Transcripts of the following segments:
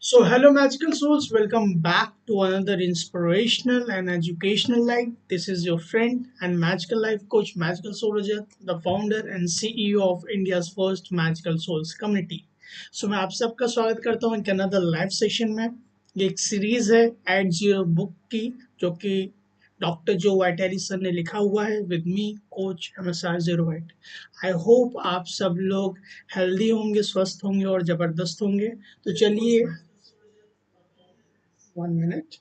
So, hello, magical souls. Welcome back to another inspirational and educational life. This is your friend and magical life coach, Magical Soul Rajat, the founder and CEO of India's first Magical Souls community. So, मैं आप सबका स्वागत करता हूँ एक another live session में। ये एक सीरीज है एट जीरो बुक की, जो कि डॉक्टर जो वाइटेली सर ने लिखा हुआ है with me coach MSR zero white. I hope आप सब लोग हेल्दी होंगे, स्वस्थ होंगे और जबरदस्त होंगे। तो चलिए, 1 minute.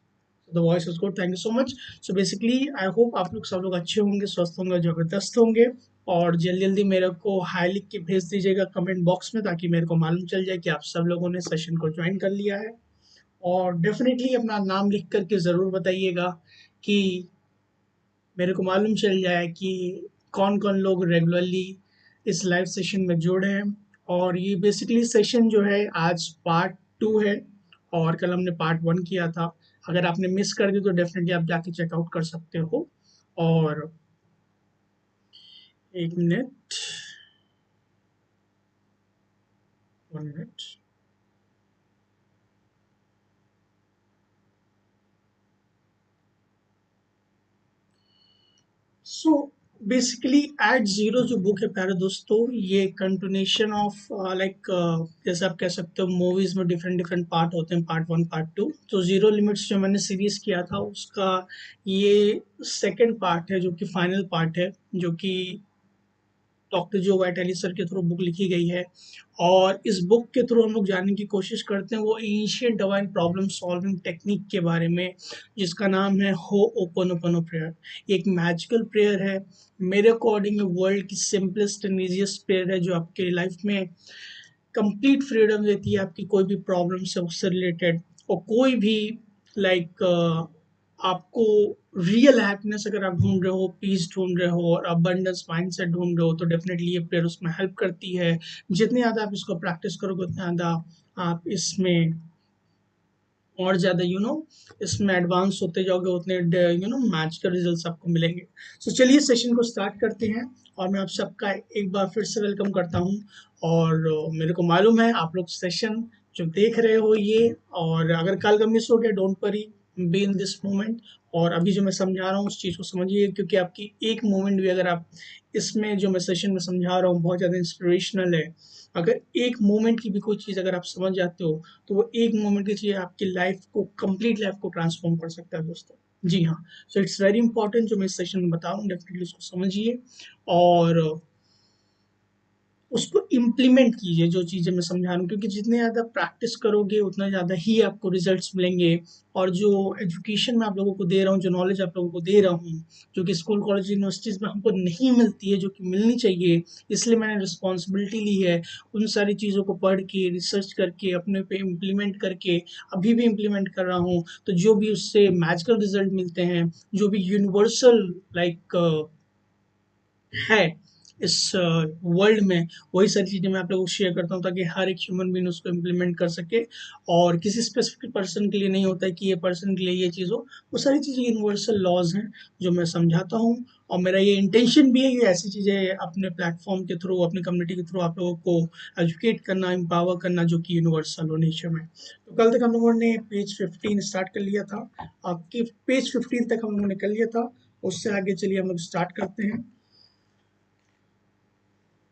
So the voice is good. Thank you so much. So basically, I hope आप लोग सब लोग अच्छे होंगे, स्वस्थ होंगे, जबरदस्त होंगे। और जल्दी जल्दी मेरे को हाई लिख के भेज दीजिएगा कमेंट बॉक्स में, ताकि मेरे को मालूम चल जाए कि आप सब लोगों ने सेशन को ज्वाइन कर लिया है। और डेफिनेटली अपना नाम लिख करके ज़रूर बताइएगा कि मेरे को मालूम चल जाए कि कौन कौन लोग रेगुलरली इस लाइव सेशन में जुड़े हैं। और ये बेसिकली सेशन जो है आज पार्ट 2 है, और कल हमने पार्ट 1 किया था। अगर आपने मिस कर दी तो डेफिनेटली आप जाके चेकआउट कर सकते हो। और 1 minute, 1 minute. So basically at zero जो बुक है प्यारे दोस्तों, ये कंटिन्यूशन ऑफ लाइक, जैसे आप कह सकते हो मूवीज में डिफरेंट डिफरेंट पार्ट होते हैं, पार्ट 1 पार्ट 2। तो जीरो लिमिट्स जो मैंने सीरीज किया था उसका ये सेकंड पार्ट है, जो कि फाइनल पार्ट है, जो कि डॉक्टर जो वाइटेली सर के थ्रू बुक लिखी गई है। और इस बुक के थ्रू हम लोग जानने की कोशिश करते हैं वो ancient divine problem solving technique के बारे में, जिसका नाम है हो ओपन प्रेयर। एक मैजिकल प्रेयर है, मेरे अकॉर्डिंग वर्ल्ड की सिंपलेस्ट एंड ईजीएस्ट प्रेयर है, जो आपके लाइफ में कंप्लीट फ्रीडम देती है आपकी कोई भी प्रॉब्लम से, उससे रिलेटेड। और कोई भी लाइक आपको रियल हैप्पीनेस अगर आप ढूंढ रहे हो, पीस ढूंढ रहे हो और अबंडेंस माइंडसेट ढूंढ रहे हो, तो डेफिनेटली ये प्रेयर उसमें हेल्प करती है। जितनी ज़्यादा आप इसको प्रैक्टिस करोगे उतना ज़्यादा आप इसमें और ज़्यादा इसमें एडवांस होते जाओगे, उतने मैच के रिजल्ट्स आपको मिलेंगे। सो चलिए सेशन को स्टार्ट करते हैं। और मैं आप सबका एक बार फिर से वेलकम करता हूँ। और मेरे को मालूम है आप लोग सेशन जो देख रहे हो ये, और अगर कल का मिस हो गया, don't worry, be in this moment. और अभी जो मैं समझा रहा हूँ उस चीज़ को समझिए, क्योंकि आपकी एक मोमेंट भी अगर आप इसमें जो मैं सेशन में समझा रहा हूँ बहुत ज़्यादा इंस्पिरेशनल है। अगर एक मोमेंट की भी कोई चीज़ अगर आप समझ जाते हो, तो वो एक मोमेंट की चीज़ आपकी लाइफ को, कंप्लीट लाइफ को ट्रांसफॉर्म कर सकता है दोस्तों। जी हाँ। सो इट्स वेरी इंपॉर्टेंट जो मैं इस सेशन में बता रहा हूँ, डेफिनेटली उसको समझिए और उसको इम्प्लीमेंट कीजिए, जो चीज़ें मैं समझा रहा हूँ, क्योंकि जितने ज़्यादा प्रैक्टिस करोगे उतना ज़्यादा ही आपको रिजल्ट्स मिलेंगे। और जो एजुकेशन मैं आप लोगों को दे रहा हूँ, जो नॉलेज आप लोगों को दे रहा हूँ, जो कि स्कूल कॉलेज यूनिवर्सिटीज़ में हमको नहीं मिलती है, जो कि मिलनी चाहिए, इसलिए मैंने रिस्पॉन्सिबिलिटी ली है उन सारी चीज़ों को पढ़ के, रिसर्च करके, अपने पे इम्प्लीमेंट करके, अभी भी इम्प्लीमेंट कर रहा हूँ। तो जो भी उससे मैजिकल रिजल्ट मिलते हैं, जो भी यूनिवर्सल लाइक है इस वर्ल्ड में, वही सारी चीज़ें मैं आप लोगों को शेयर करता हूँ, ताकि हर एक ह्यूमन बीइंग उसको इम्प्लीमेंट कर सके। और किसी स्पेसिफिक पर्सन के लिए नहीं होता है कि ये पर्सन के लिए ये चीज़ हो, वो सारी चीज़ें यूनिवर्सल लॉज हैं जो मैं समझाता हूँ। और मेरा ये इंटेंशन भी है कि ऐसी चीज़ें अपने प्लेटफॉर्म के थ्रू, अपनी कम्युनिटी के थ्रू आप लोगों को एजुकेट करना, एम्पावर करना, जो कि यूनिवर्सल हो नेचर में। तो कल तक हम लोगों ने पेज 15 स्टार्ट कर लिया था, आपकी पेज 15 तक हम लोगों ने कर लिया था। उससे आगे चलिए हम लोग स्टार्ट करते हैं।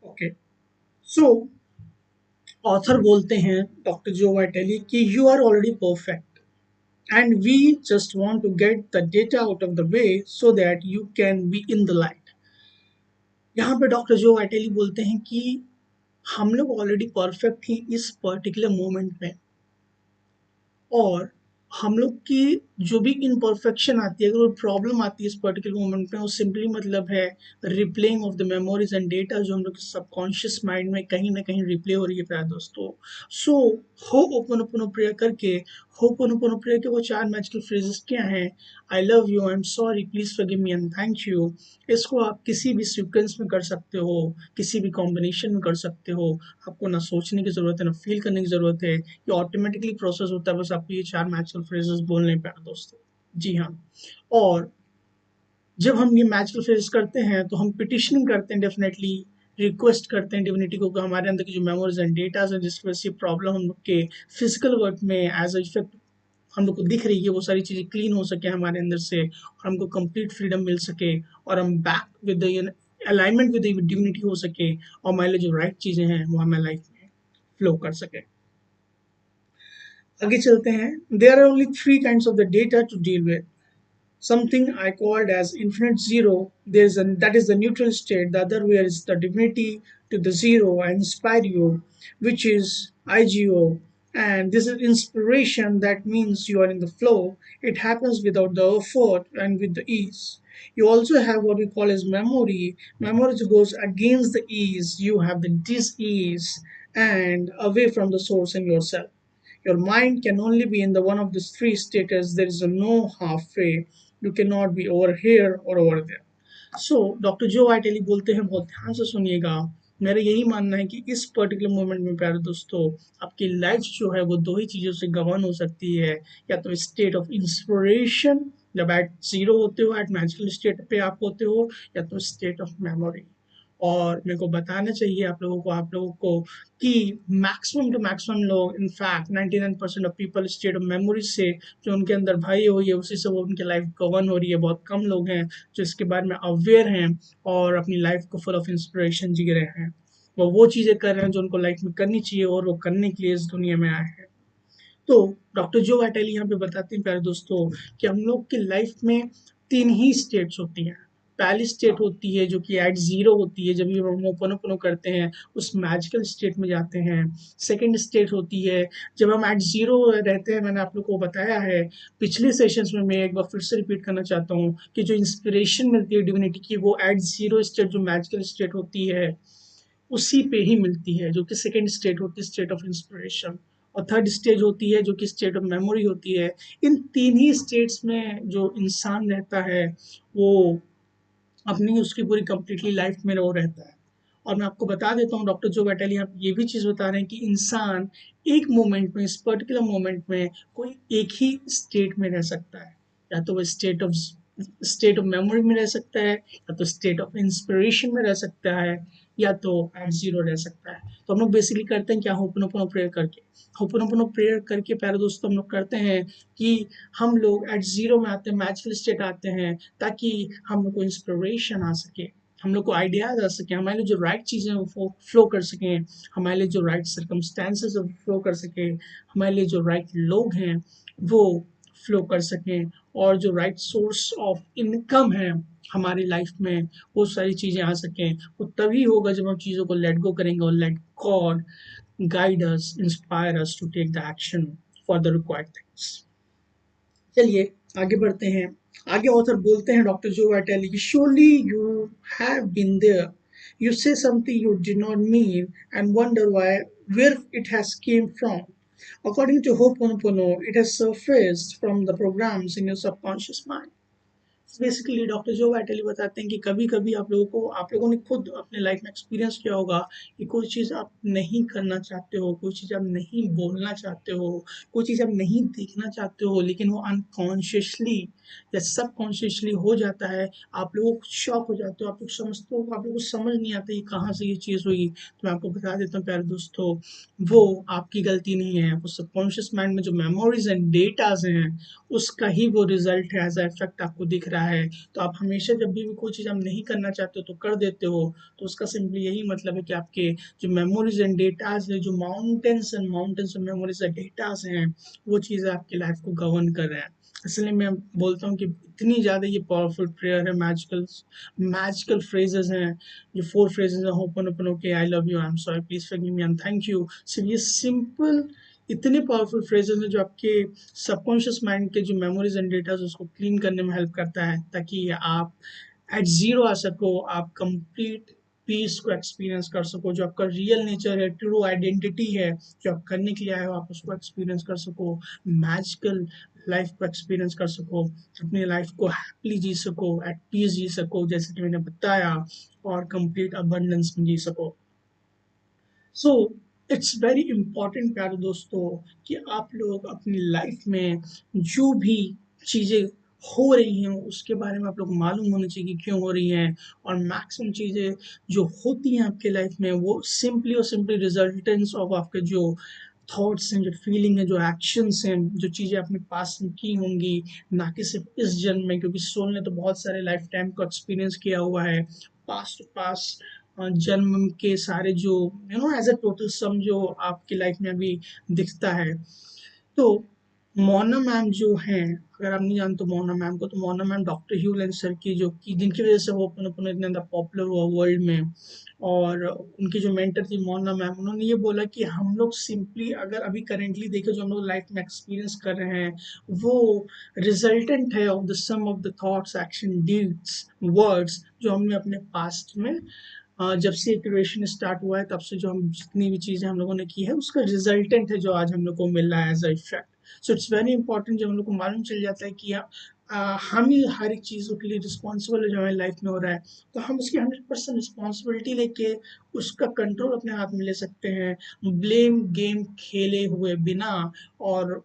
ओके। सो ऑथर बोलते हैं डॉक्टर जो वाइटेली कि you are already perfect and we just want to get the data out of the way so that you can be in the light. यहाँ पे डॉक्टर जो वाइटेली बोलते हैं कि हम लोग ऑलरेडी परफेक्ट ही इस particular moment में। और हम लोग की जो भी इम्परफेक्शन आती है, अगर वो प्रॉब्लम आती है इस पर्टिकुलर मोमेंट में, वो सिंपली मतलब है replaying of the memories and data, जो हम लोग के सबकॉन्शियस माइंड में कहीं ना कहीं रिप्ले हो रही है प्यारे दोस्तों। सो हो ओपन ओपन प्रेयर करके, हो ओपन ओपन प्रेयर के वो 4 मैजिकल फ्रेजेस क्या हैं? I love you, I am sorry, please forgive me and thank you. इसको आप किसी भी सीक्वेंस में कर सकते हो, किसी भी कॉम्बिनेशन में कर सकते हो। आपको ना सोचने की ज़रूरत है, ना फील करने की ज़रूरत है, ये ऑटोमेटिकली प्रोसेस होता है, बस आपको ये 4 मैजिकल फ्रेजेस बोलने पे दोस्तों। जी हाँ। और जब हम ये मैजिकल फ्रेजेस करते हैं तो हम पिटिशनिंग करते हैं डेफिनेटली रिक्वेस्ट करते हैं डिविनिटी को कि हमारे अंदर की जो मेमोरीज एंड डेटा है जिसकी वजह से प्रॉब्लम हम लोग के फिजिकल वर्क में एज अ इफेक्ट हम लोग को दिख रही है, वो सारी चीज़ें क्लीन हो सके हमारे अंदर से और हमको कंप्लीट फ्रीडम मिल सके और हम back with the alignment with the divinity हो सके और हमारे लिए जो राइट चीज़ें हैं वो हमें लाइफ में फ्लो कर सके। आगे चलते हैं। There are only three kinds of the data to deal with. Something I called as infinite zero. That is the neutral state. The other way is the divinity to the zero and inspire you, which is IGO. And this is inspiration. That means you are in the flow. It happens without the effort and with the ease. You also have what we call as memory. Memory goes against the ease. You have the dis-ease and away from the source in yourself. Your mind can only be in the one of these three states. There is a no halfway. You cannot be over here or over there. So doctor Joe वाइटेली बोलते हैं, बहुत ध्यान से सुनिएगा। मेरा यही मानना है कि इस पर्टिकुलर मोमेंट में प्यारे दोस्तों आपकी लाइफ जो है वो दो ही चीज़ों से गवर्न हो सकती है, या तो स्टेट ऑफ इंस्पिरेशन जब एट जीरो होते हो, एट मैजिकल स्टेट पे आप होते हो, या तो स्टेट ऑफ मेमोरी। और मेरे को बताना चाहिए आप लोगों को कि मैक्सिमम टू मैक्सिमम लोग, in fact 99% of people state of memory से जो उनके अंदर भरी हुई है उसी से वो उनकी लाइफ गवर्न हो रही है। बहुत कम लोग हैं जो इसके बारे में अवेयर हैं और अपनी लाइफ को फुल ऑफ इंस्पिरेशन जी रहे हैं। वो चीज़ें कर रहे हैं जो उनको लाइफ में करनी चाहिए और वो करने के लिए इस दुनिया में आए हैं। तो डॉक्टर जो वाइटेली यहाँ पे बताते हैं प्यारे दोस्तों कि हम लोग की लाइफ में तीन ही स्टेट्स होती हैं। पहली स्टेट होती है जो कि एट जीरो होती है, जब भी हम ओपन ओपन करते हैं उस मैजिकल स्टेट में जाते हैं। सेकंड स्टेट होती है जब हम एट जीरो रहते हैं। मैंने आप लोग को बताया है पिछले सेशंस में, मैं एक बार फिर से रिपीट करना चाहता हूँ कि जो इंस्पिरेशन मिलती है डिविनिटी की वो एट जीरो स्टेट जो मैजिकल स्टेट होती है उसी पे ही मिलती है, जो कि सेकेंड स्टेट होती है स्टेट ऑफ इंस्पिरेशन। और थर्ड स्टेज होती है जो कि स्टेट ऑफ मेमोरी होती है। इन तीन ही स्टेट्स में जो इंसान रहता है वो अपनी उसकी पूरी कंप्लीटली लाइफ में वो रहता है। और मैं आपको बता देता हूँ डॉक्टर जो बैटेली आप ये भी चीज़ बता रहे हैं कि इंसान एक मोमेंट में, इस पर्टिकुलर मोमेंट में कोई एक ही स्टेट में रह सकता है। या तो वो स्टेट ऑफ मेमोरी में रह सकता है, या तो स्टेट ऑफ इंस्पिरेशन में रह सकता है, या तो एट जीरो रह सकता है। तो हम लोग बेसिकली करते हैं क्या, होपनोपोनो प्रेयर करके। होपनोपोनो प्रेयर करके प्यारे दोस्तों हम लोग करते हैं कि हम लोग एट जीरो में आते हैं, मैजिकल स्टेट आते हैं, ताकि हम लोग को इंस्पिरेशन आ सके, हम लोग को आइडियाज आ सके, हमारे लिए जो राइट चीज़ें वो फ्लो कर सकें, हमारे लिए जो राइट सर्कमस्टेंसेस फ्लो कर सके, हमारे लिए जो राइट लोग हैं वो फ्लो कर सकें, और जो राइट सोर्स ऑफ इनकम है हमारी लाइफ में वो सारी चीज़ें आ सकें। वो तभी होगा जब हम चीज़ों को लेट गो करेंगे और let God guide us, inspire us to take the action for the required things. चलिए आगे बढ़ते हैं। आगे ऑथर बोलते हैं डॉक्टर जो वाइटेली की, surely you have been there. You say something you did not mean and wonder where it has came from. According to Ho'oponopono, it has surfaced from the programs in your subconscious mind. Basically doctor जो vitally बताते हैं कि कभी कभी आप लोगों ने खुद अपने लाइफ में एक्सपीरियंस किया होगा कि कोई चीज़ आप नहीं करना चाहते हो, कोई चीज़ आप नहीं बोलना चाहते हो, कोई चीज़ आप नहीं देखना चाहते हो, लेकिन वो अनकॉन्शियसली या सबकॉन्शियसली हो जाता है। आप लोग शॉक हो जाते हो, आप लोग समझते हो, आप लोग को समझ नहीं आता ये कहाँ से ये चीज़ हुई। तो मैं आपको बता देता हूँ प्यारे दोस्तों, वो आपकी गलती नहीं है, वो सबकॉन्शियस माइंड में जो मेमोरीज एंड डेटाज हैं उसका ही वो रिजल्ट है, एज इफेक्ट आपको दिख रहा है। तो आप हमेशा जब भी कोई चीज़ आप नहीं करना चाहते हो तो कर देते हो, तो उसका सिंपली यही मतलब है कि आपके जो मेमोरीज एंड डेटाज है, जो mountains of memories and datas हैं, वो चीज़ें आपकी लाइफ को गवर्न कर रहे हैं। इसलिए मैं बोलता हूँ कि इतनी ज़्यादा ये पावरफुल प्रेयर है, मैजिकल फ्रेजेस हैं। ये 4 फ्रेजेस हैं, होपनोपोनो के, I love you, I am sorry, please forgive me and thank you. सिर्फ ये सिंपल इतने पावरफुल फ्रेजेस हैं जो आपके सबकॉन्शियस माइंड के जो मेमोरीज एंड डेटा उसको क्लीन करने में हेल्प करता है, ताकि आप एट जीरो आ सको, आप कंप्लीट पीस को एक्सपीरियंस कर सको, जो आपका रियल नेचर है, ट्रू आइडेंटिटी है, जो आप करने के लिए आए हो, आप उसको एक्सपीरियंस कर सको, मैजिकल लाइफ को एक्सपीरियंस कर सको, अपनी लाइफ को हैप्पीली जी सको, एट पीस जी सको जैसे कि मैंने बताया, और कंप्लीट अबंडेंस में जी सको। सो इट्स वेरी इंपॉर्टेंट प्यारे दोस्तों कि आप लोग अपनी लाइफ में जो भी चीज़ें हो रही हैं उसके बारे में आप लोग मालूम होना चाहिए कि क्यों हो रही हैं। और मैक्सिमम चीज़ें जो होती हैं आपके लाइफ में वो सिंपली और सिंपली रिजल्टेंस ऑफ आपके जो थॉट्स हैं, जो फीलिंग है, जो एक्शंस हैं, जो चीज़ें आपने पास में की होंगी, ना कि सिर्फ इस जन्म में, क्योंकि सोल ने तो बहुत सारे लाइफ टाइम को एक्सपीरियंस किया हुआ है। पास टू पास जन्म के सारे जो एज अ टोटल सम जो आपकी लाइफ में अभी दिखता है। तो मोना मैम जो हैं, अगर आप नहीं जानते मोना मैम को, तो मोना मैम डॉक्टर ह्यू लेंसर की जो कि जिनकी वजह से वो अपने अपने इतने ज़्यादा पॉपुलर हुआ वर्ल्ड में। और उनकी जो मेंटर थी मोना मैम, उन्होंने ये बोला कि हम लोग सिंपली अगर अभी करेंटली देखें जो हम लोग लाइफ में एक्सपीरियंस कर रहे हैं, वो रिजल्टेंट है of the sum of the thoughts action deeds words जो हमने अपने पास्ट में जब से क्रिएशन स्टार्ट हुआ है तब से जो हम जितनी भी चीज़ें हम लोगों ने की है उसका रिजल्टेंट है जो आज हम लोग को मिल रहा है as a effect. So it's very important जब हम लोग को मालूम चल जाता है कि हम ही हर एक चीज़ों के लिए रिस्पॉन्सिबल है जो हमारी लाइफ में हो रहा है, तो हम उसकी 100% रिस्पॉन्सिबिलिटी लेके उसका कंट्रोल अपने हाथ में ले सकते हैं, ब्लेम गेम खेले हुए बिना। और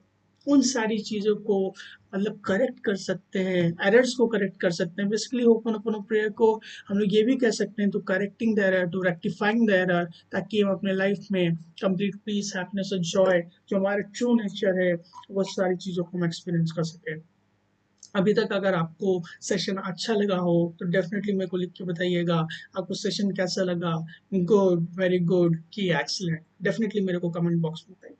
उन सारी चीज़ों को मतलब करेक्ट कर सकते हैं, एरर्स को करेक्ट कर सकते हैं। बेसिकली होपन प्रेयर को हम लोग ये भी कह सकते हैं, to correcting the error, to rectifying the error, ताकि हम अपने लाइफ में कंप्लीट पीस, हैप्पीनेस और जॉय जो हमारा ट्रू नेचर है वो सारी चीज़ों को हम एक्सपीरियंस कर सकें। अभी तक अगर आपको सेशन अच्छा लगा हो तो डेफिनेटली मेरे को लिख के बताइएगा आपको सेशन कैसा लगा। गुड, वेरी गुड, की एक्सीलेंट, डेफिनेटली मेरे को कमेंट बॉक्स में बताइए।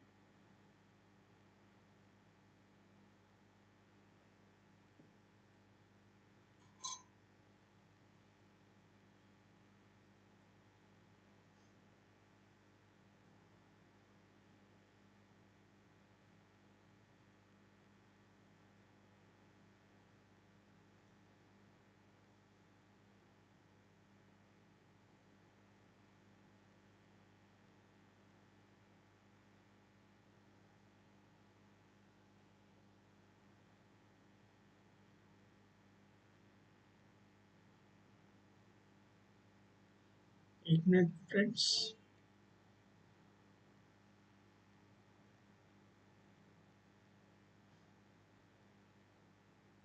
एक मिनट फ्रेंड्स।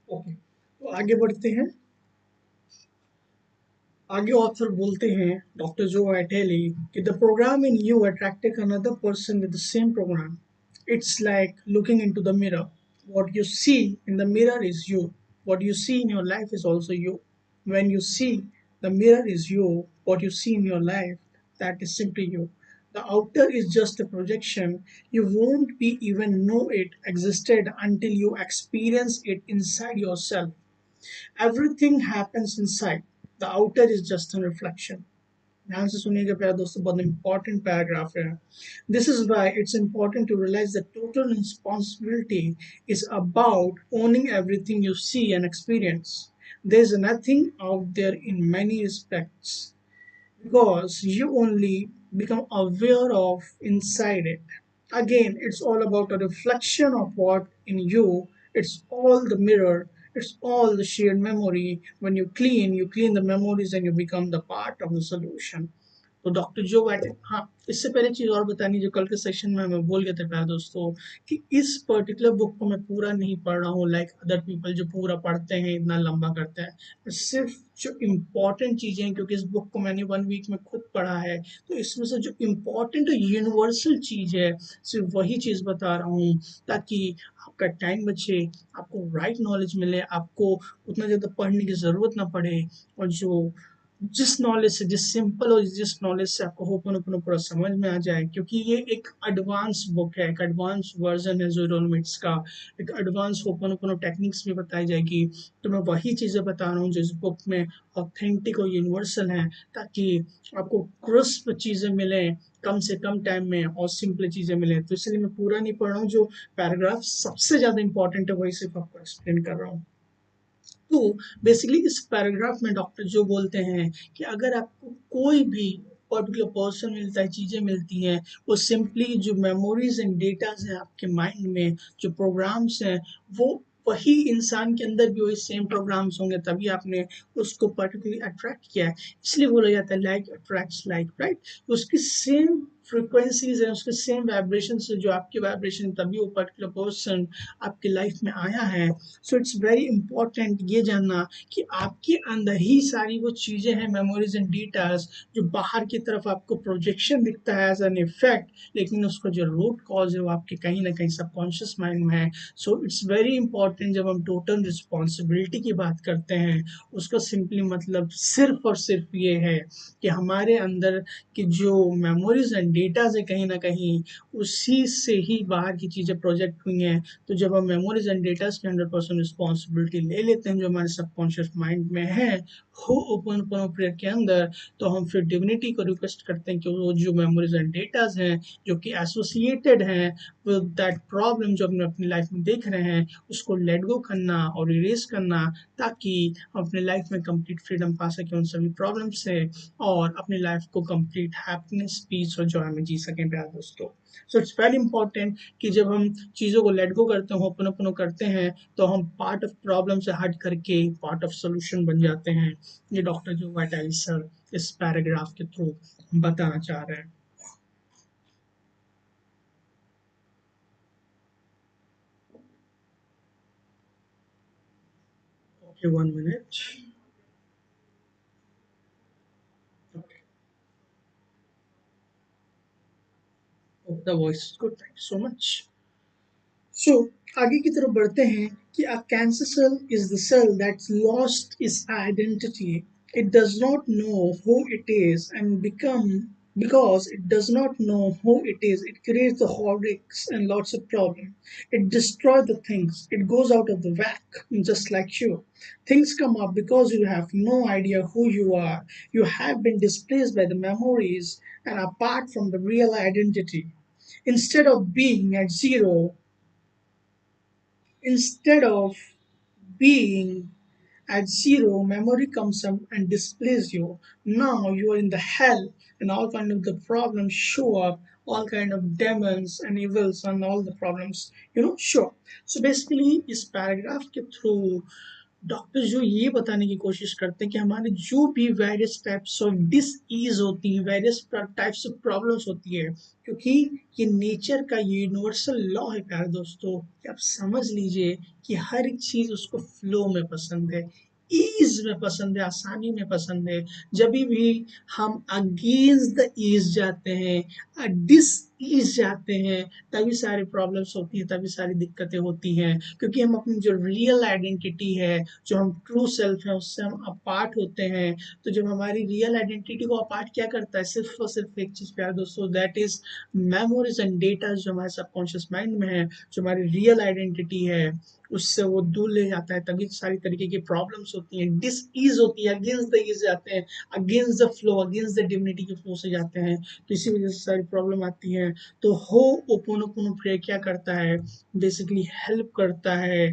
ओके, तो आगे बढ़ते हैं। आगे ऑथर बोलते हैं डॉक्टर जो एटेली कि the program in you attracted another person with the same program. It's like looking into the mirror, what you see in the mirror is you, what you see in your life is also you. When you see the mirror is you, what you see in your life, that is simply you. The outer is just a projection. You won't be even know it existed until you experience it inside yourself. Everything happens inside. The outer is just a reflection. ध्यान से सुनिएगा प्यारे दोस्तों, बहुत important paragraph है। This is why it's important to realize the total responsibility is about owning everything you see and experience. There is nothing out there in many respects because you only become aware of inside it. Again, it's all about a reflection of what in you. It's all the mirror. It's all the shared memory. When you clean the memories and you become the part of the solution. तो doctor जो बैठे, हाँ, इससे पहले चीज और बतानी जो कल के सेशन में मैं बोल गया था प्यारे दोस्तों कि इस पर्टिकुलर बुक को मैं पूरा नहीं पढ़ रहा हूँ लाइक अदर पीपल जो पूरा पढ़ते हैं इतना लंबा करते हैं। सिर्फ जो इम्पोर्टेंट चीजें हैं, क्योंकि इस बुक को मैंने 1 वीक में खुद पढ़ा है, तो इसमें से जो इम्पोर्टेंट यूनिवर्सल चीज है सिर्फ वही चीज बता रहा हूँ, ताकि आपका टाइम बचे, आपको राइट नॉलेज मिले, आपको उतना ज़्यादा पढ़ने की ज़रूरत ना पड़े। और जो जिस नॉलेज से, जिस सिंपल और जिस नॉलेज से आपको होपन पूरा समझ में आ जाए, क्योंकि ये एक एडवांस बुक है, एक एडवांस वर्जन है जीरो लिमिट्स का। एक एडवांस होपन टेक्निक्स भी बताई जाएगी। तो मैं वही चीज़ें बता रहा हूँ जो इस बुक में ऑथेंटिक और यूनिवर्सल हैं, ताकि आपको क्रिस्प चीज़ें मिलें कम से कम टाइम में और सिंपल चीज़ें मिलें। तो इसलिए मैं पूरा नहीं पढ़ रहा हूँ, जो पैराग्राफ सबसे ज़्यादा इंपॉर्टेंट है वही सिर्फ आपको एक्सप्लेन कर रहा हूँ। तो बेसिकली इस पैराग्राफ में डॉक्टर जो बोलते हैं कि अगर आपको कोई भी पर्टिकुलर पर्सन मिलता है, चीज़ें मिलती हैं, वो सिंपली जो मेमोरीज एंड डेटाज हैं आपके माइंड में, जो प्रोग्राम्स हैं, वो वही इंसान के अंदर भी वही सेम प्रोग्राम्स होंगे, तभी आपने उसको पर्टिकुलरली अट्रैक्ट किया है। इसलिए बोला जाता है लाइक अट्रैक्ट्स लाइक, राइट। उसकी सेम फ्रिक्वेंसीज हैं उसके सेम वाइब्रेशन से जो आपकी वाइब्रेशन, तभी वो पर्टिकुलर पर्सन आपकी लाइफ में आया है। सो इट्स वेरी इंपॉर्टेंट ये जानना कि आपके अंदर ही सारी वो चीज़ें हैं, मेमोरीज एंड डेटास, जो बाहर की तरफ आपको प्रोजेक्शन दिखता है एज एन इफेक्ट, लेकिन उसका जो रूट कॉज है वो आपके कहीं ना कहीं सबकॉन्शियस माइंड में है। सो इट्स वेरी इंपॉर्टेंट, जब हम टोटल रिस्पॉन्सिबिलिटी की बात करते हैं, उसका सिंपली मतलब सिर्फ और सिर्फ ये है कि हमारे अंदर की जो मेमोरीज एंड डेटाज है, कहीं ना कहीं उसी से ही बाहर की चीज़ें प्रोजेक्ट हुई हैं। तो जब हम मेमोरीज एंड डेटाज की 100% रिस्पॉन्सिबिलिटी ले लेते हैं जो हमारे सबकॉन्शियस माइंड में है, हो ओपन प्रेयर के अंदर, तो हम फिर डिविनिटी को रिक्वेस्ट करते हैं कि वो जो मेमोरीज एंड डेटाज हैं जो कि एसोसिएटेड हैं विद दैट प्रॉब्लम जो हम अपनी लाइफ में देख रहे हैं, उसको लेट गो करना और इरेज करना, ताकि हम अपने लाइफ में कंप्लीट फ्रीडम पा सकें उन सभी प्रॉब्लम से, और अपनी लाइफ को कंप्लीट हैप्पीनेस, पीस और जॉय में जी सकें प्यारे दोस्तों। सो इट्स वेरी इंपॉर्टेंट कि जब हम चीज़ों को लेट गो करते हैं, ओपन ओपन करते हैं, तो हम पार्ट ऑफ प्रॉब्लम से हट करके पार्ट ऑफ सोल्यूशन बन जाते हैं। ये डॉक्टर जो वाइटाली सर इस पैराग्राफ के थ्रू बताना चाह रहे हैं। Okay, 1 minute. The voice good, thank you so much. So आगे की तरफ बढ़ते हैं कि a cancer cell is the cell that's lost its identity. It does not know who it is and become because it does not know who it is, it creates the heartaches and lots of problems. It destroys the things. It goes out of the whack, just like you. Things come up because you have no idea who you are. You have been displaced by the memories and apart from the real identity. Instead of being at zero, instead of being at zero, memory comes up and displays you. Now you are in the hell, and all kind of the problems show up, all kind of demons and evils and all the problems, show. So basically इस paragraph के through doctor जो ये बताने की कोशिश करते हैं कि हमारे जो भी various types of disease होती है, वेरियस टाइप्स ऑफ प्रॉब्लम्स होती है, क्योंकि ये नेचर का ये यूनिवर्सल लॉ है प्यारे दोस्तों, कि आप समझ लीजिए कि हर एक चीज उसको फ्लो में पसंद है, ईज में पसंद है, आसानी में पसंद है। जब भी हम अगेंस्ट द ईज जाते हैं, डिस ईज जाते हैं, तभी सारी प्रॉब्लम्स होती हैं, तभी सारी दिक्कतें होती हैं, क्योंकि हम अपनी जो रियल आइडेंटिटी है, जो हम ट्रू सेल्फ है, उससे हम अपार्ट होते हैं। तो जब हमारी रियल आइडेंटिटी को अपार्ट क्या करता है, सिर्फ और सिर्फ एक चीज प्यारे दोस्तों, that is memories and data, जो हमारे सबकॉन्शियस माइंड में है, जो हमारी रियल आइडेंटिटी है, उससे वो दूर ले जाता है, तभी सारी तरीके की प्रॉब्लम्स होती हैं, डिस ईज होती है, अगेंस्ट द ईज जाते हैं, against the flow, against the divinity के फ्लो से जाते हैं, तो इसी वजह से सारी प्रॉब्लम आती है। तो हो ओपोनोपोनो प्रेयर क्या करता है, बेसिकली हेल्प करता है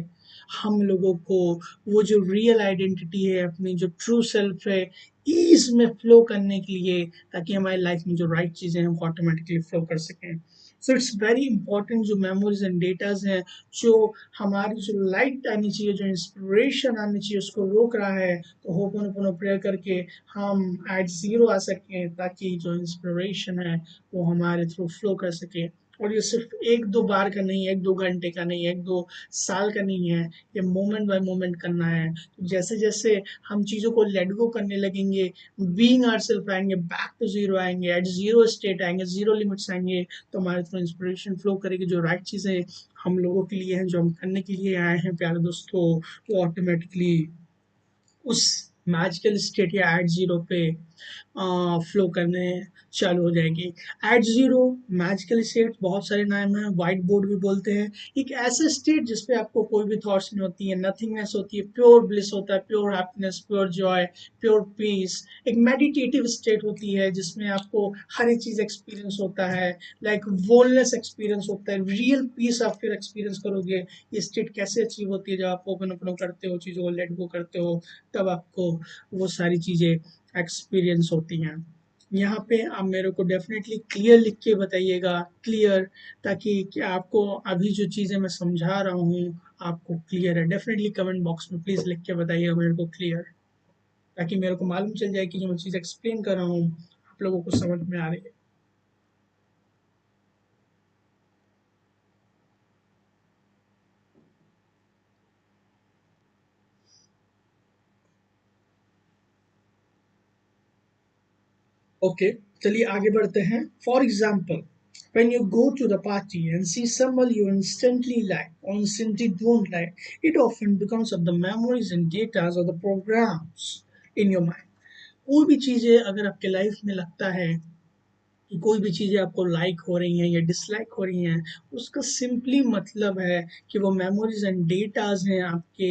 हम लोगों को वो जो रियल आइडेंटिटी है, अपनी जो ट्रू सेल्फ है, ईज में फ्लो करने के लिए, ताकि हमारी लाइफ में जो राइट चीजें हैं वो ऑटोमेटिकली फ्लो कर सकें। सो इट्स वेरी इंपॉर्टेंट, जो मेमोरीज एंड डेटाज हैं, जो हमारी जो लाइट आनी चाहिए, जो इंस्पिरेशन आनी चाहिए, उसको रोक रहा है, तो होपोनोपोनो प्रेयर करके हम एट जीरो आ सकें, ताकि जो इंस्पिरेशन है वो हमारे थ्रू फ्लो कर सके। और ये सिर्फ एक दो बार का नहीं है, एक दो घंटे का नहीं है, एक दो साल का नहीं है, ये मोमेंट बाय मोमेंट करना है। तो जैसे जैसे हम चीज़ों को लेट गो करने लगेंगे, बीइंग आवरसेल्फ आएंगे, बैक टू जीरो आएंगे, एट जीरो स्टेट आएंगे, जीरो लिमिट्स आएंगे, तो हमारे थ्रू इंस्पिरेशन फ्लो करेगी, जो राइट चीज़ें हम लोगों के लिए हैं, जो हम करने के लिए आए हैं प्यारे दोस्तों, वो ऑटोमेटिकली उस मैजिकल स्टेट या एट जीरो पे फ्लो करने चालू हो जाएगी। एट जीरो मैजिकल स्टेट बहुत सारे नाम हैं, वाइट बोर्ड भी बोलते हैं। एक ऐसा स्टेट जिसपे आपको कोई भी थॉट्स नहीं होती है, नथिंगनेस होती है, प्योर ब्लिस होता है, pure happiness, pure joy, pure peace. एक मेडिटेटिव स्टेट होती है जिसमें आपको हर एक चीज एक्सपीरियंस होता है, लाइक वोलनेस एक्सपीरियंस होता है, रियल पीस आप फिर एक्सपीरियंस करोगे। ये स्टेट कैसे अचीव होती है, जब आप ओपन ओपन करते हो, चीज़ों को लेट गो करते हो, तब आपको वो सारी चीज़ें एक्सपीरियंस होती हैं। यहाँ पे आप मेरे को डेफिनेटली क्लियर लिख के बताइएगा, क्लियर, ताकि कि आपको अभी जो चीज़ें मैं समझा रहा हूँ आपको क्लियर है। डेफिनेटली कमेंट बॉक्स में प्लीज़ लिख के बताइएगा मेरे को क्लियर, ताकि मेरे को मालूम चल जाए कि जो मैं चीज़ एक्सप्लेन कर रहा हूँ आप लोगों को समझ में आ रही है। ओके, चलिए आगे बढ़ते हैं। For example, when you go to the party and see someone you instantly like or instantly don't like, it often becomes of the memories and data of the programs in your mind. कोई भी चीज़ें अगर आपके life में लगता है कि कोई भी चीज़ें आपको लाइक हो रही हैं या डिसलाइक हो रही हैं, उसका सिंपली मतलब है कि वो मेमोरीज एंड डेटाज हैं आपके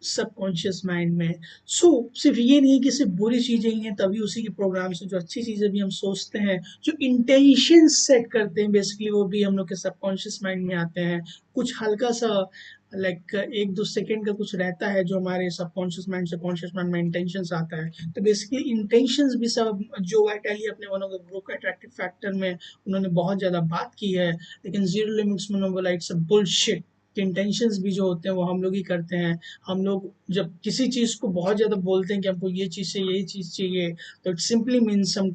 सबकॉन्शियस माइंड में। सिर्फ ये नहीं कि सिर्फ बुरी चीज़ें ही हैं तभी उसी के प्रोग्राम से जो अच्छी चीज़ें भी हम सोचते हैं, जो इंटेंशन सेट करते हैं बेसिकली, वो भी हम लोग के सबकॉन्शियस माइंड में आते हैं। कुछ हल्का सा लाइक 1-2 सेकंड का कुछ रहता है जो हमारे सबकॉन्शियस माइंड से कॉन्शियस माइंड में इंटेंशंस आता है। तो बेसिकली इंटेंशंस भी सब जो वाइटली अपने one of the book attractive factor में उन्होंने बहुत ज़्यादा बात की है, लेकिन जीरो लिमिट्स में उन्होंने बोला इट्स अ बुलशिट कि इंटेंशंस भी जो होते हैं वो हम लोग ही करते हैं। हम लोग जब किसी चीज़ को बहुत ज़्यादा बोलते हैं कि हमको ये चीज़ चाहिए, ये चीज़ चाहिए, तो इट सिंपली मीन्स हम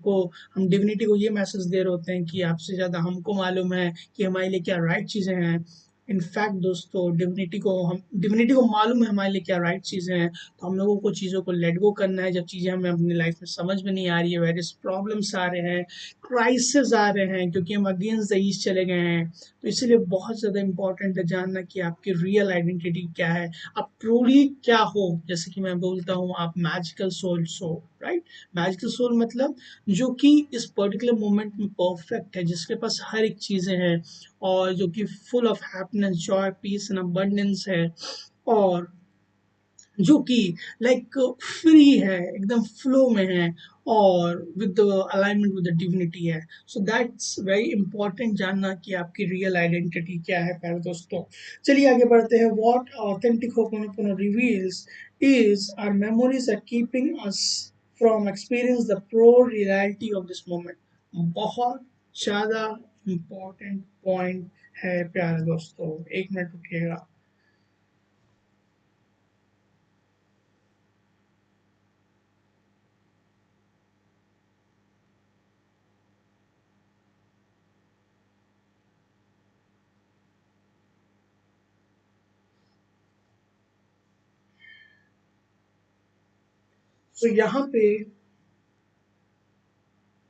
डिविनिटी को ये मैसेज दे रहे होते हैं कि आपसे ज़्यादा हमको मालूम है कि हमारे लिए क्या राइट चीज़ें हैं। इनफैक्ट दोस्तों, डिविनिटी को मालूम है हमारे लिए क्या राइट चीज़ें हैं, तो हम लोगों को चीज़ों को लेट गो करना है जब चीज़ें हमें अपनी लाइफ में समझ में नहीं आ रही है, वेरियस प्रॉब्लम्स आ रहे हैं, क्राइसिस आ रहे हैं, क्योंकि हम अगेंस्ट द ईस्ट चले गए हैं। तो इसीलिए बहुत ज़्यादा इंपॉर्टेंट है जानना कि आपकी रियल आइडेंटिटी क्या है, आप ट्रूली क्या हो। जैसे कि मैं बोलता हूँ, आप मैजिकल सोल्स हो, राइट। मैजिकल सोल मतलब जो कि इस पर्टिकुलर मोमेंट में परफेक्ट है, जिसके पास हर एक चीज़ें हैं, और जो कि full of happiness, joy, peace and abundance है, और जो कि लाइक फ्री है, एकदम फ्लो में है, और with alignment with the divinity है। सो दैट्स वेरी इंपॉर्टेंट जानना कि आपकी रियल आइडेंटिटी क्या है प्यारे दोस्तों। चलिए आगे बढ़ते हैं। What authentic hooponopono reveals is our memories are keeping us from experience the pure reality of this moment. बहुत ज़्यादा इम्पोर्टेंट पॉइंट है प्यारे दोस्तों, एक मिनट रुकिएगा। तो यहाँ पे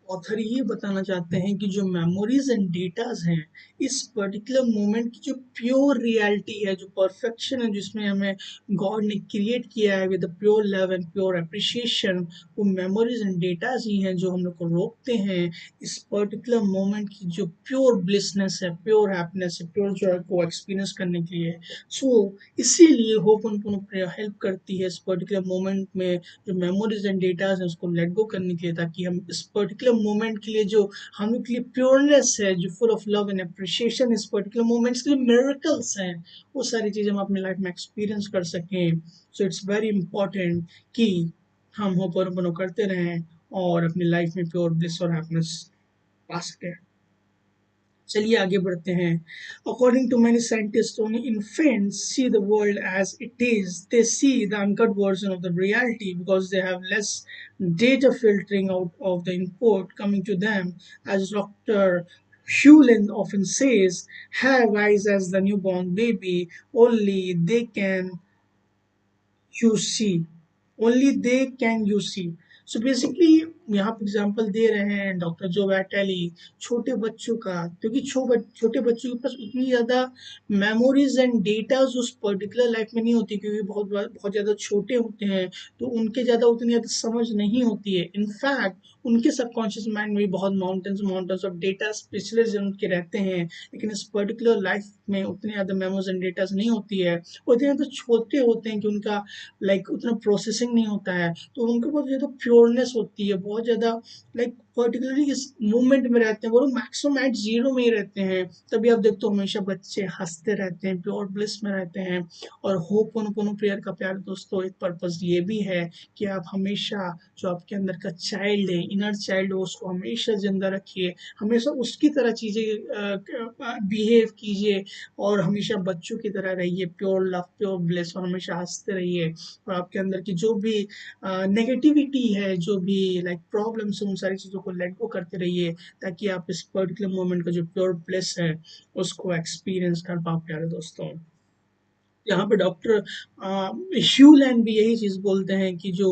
ऑथर ये बताना चाहते हैं कि जो मेमोरीज एंड डेटाज हैं, इस पर्टिकुलर मोमेंट की जो प्योर रियलिटी है, जो परफेक्शन है जिसमें हमें गॉड ने क्रिएट किया है with pure love and pure appreciation, वो मेमोरीज एंड डेटाज ही हैं जो हम लोग को रोकते हैं इस पर्टिकुलर मोमेंट की जो प्योर ब्लिसनेस है, प्योर हैप्पीनेस है, प्योर जॉय को एक्सपीरियंस करने के लिए। इसीलिए होप उनको हेल्प करती है इस पर्टिकुलर मोमेंट में जो मेमोरीज एंड डेटाज है उसको लेट गो करने के लिए, ताकि हम इस पर्टिकुलर मोमेंट के लिए जो हम लोग के लिए प्योरनेस है, जो full of love and appreciation इस पर्टिकुलर मोमेंट्स के लिए मिरेकल्स हैं, वो सारी चीज़ें हम अपनी लाइफ में एक्सपीरियंस कर सकें। सो इट्स वेरी इंपॉर्टेंट कि हम होपोनोपोनो करते रहें और अपनी लाइफ में प्योर ब्लिस और हैप्पीनेस पा सकें। चलिए आगे बढ़ते हैं। According to many scientist, only infants see the world as it is, they see the uncut version of the reality because they have less data filtering out of the input coming to them. As Dr. Hewlin often says, have eyes as the newborn baby, only they can you see, only they can you see. So basically यहाँ पे example दे रहे हैं doctor जो वैटेली छोटे बच्चों का, क्योंकि छोटे बच्चों के पास उतनी ज़्यादा मेमोरीज एंड डेटा उस पर्टिकुलर लाइफ में नहीं होती, क्योंकि बहुत ज़्यादा छोटे होते हैं, तो उनके ज़्यादा उतनी ज़्यादा समझ नहीं होती है। इनफैक्ट उनके सबकॉन्शियस माइंड में भी बहुत mountains mountains of data specialist उनके रहते हैं, लेकिन इस पर्टिकुलर लाइफ में उतने ज़्यादा मेमोरीज एंड डेटाज नहीं होती है। वो इतने ज़्यादा छोटे होते हैं कि उनका उतना प्रोसेसिंग नहीं होता है, तो उनके बहुत ज़्यादा प्योरनेस होती है, बहुत ज़्यादा पर्टिकुलरली इस मूवमेंट में रहते हैं, वो लोग मैक्सिमम एट जीरो में ही रहते हैं। तभी आप देखते हो हमेशा बच्चे हंसते रहते हैं, प्योर ब्लिस में रहते हैं। और होपोनोपोनो प्रेयर का प्यारे दोस्तों एक पर्पस ये भी है कि आप हमेशा जो आपके अंदर का चाइल्ड है, इनर चाइल्ड हो, उसको हमेशा जिंदा रखिए, हमेशा उसकी तरह चीज़ें बिहेव कीजिए, और हमेशा बच्चों की तरह रहिए, प्योर लव, प्योर ब्लिस, और हमेशा हंसते रहिए। और आपके अंदर की जो भी नेगेटिविटी है, जो भी प्रॉब्लम्स है, उन सारी चीज़ों को लेट गो करते रहिए, ताकि आप इस पर्टिकुलर मोमेंट का जो प्योर ब्लिस है उसको एक्सपीरियंस कर पाओ प्यारे दोस्तों। यहाँ पे डॉक्टर ह्यूलैंड भी यही चीज़ बोलते हैं कि जो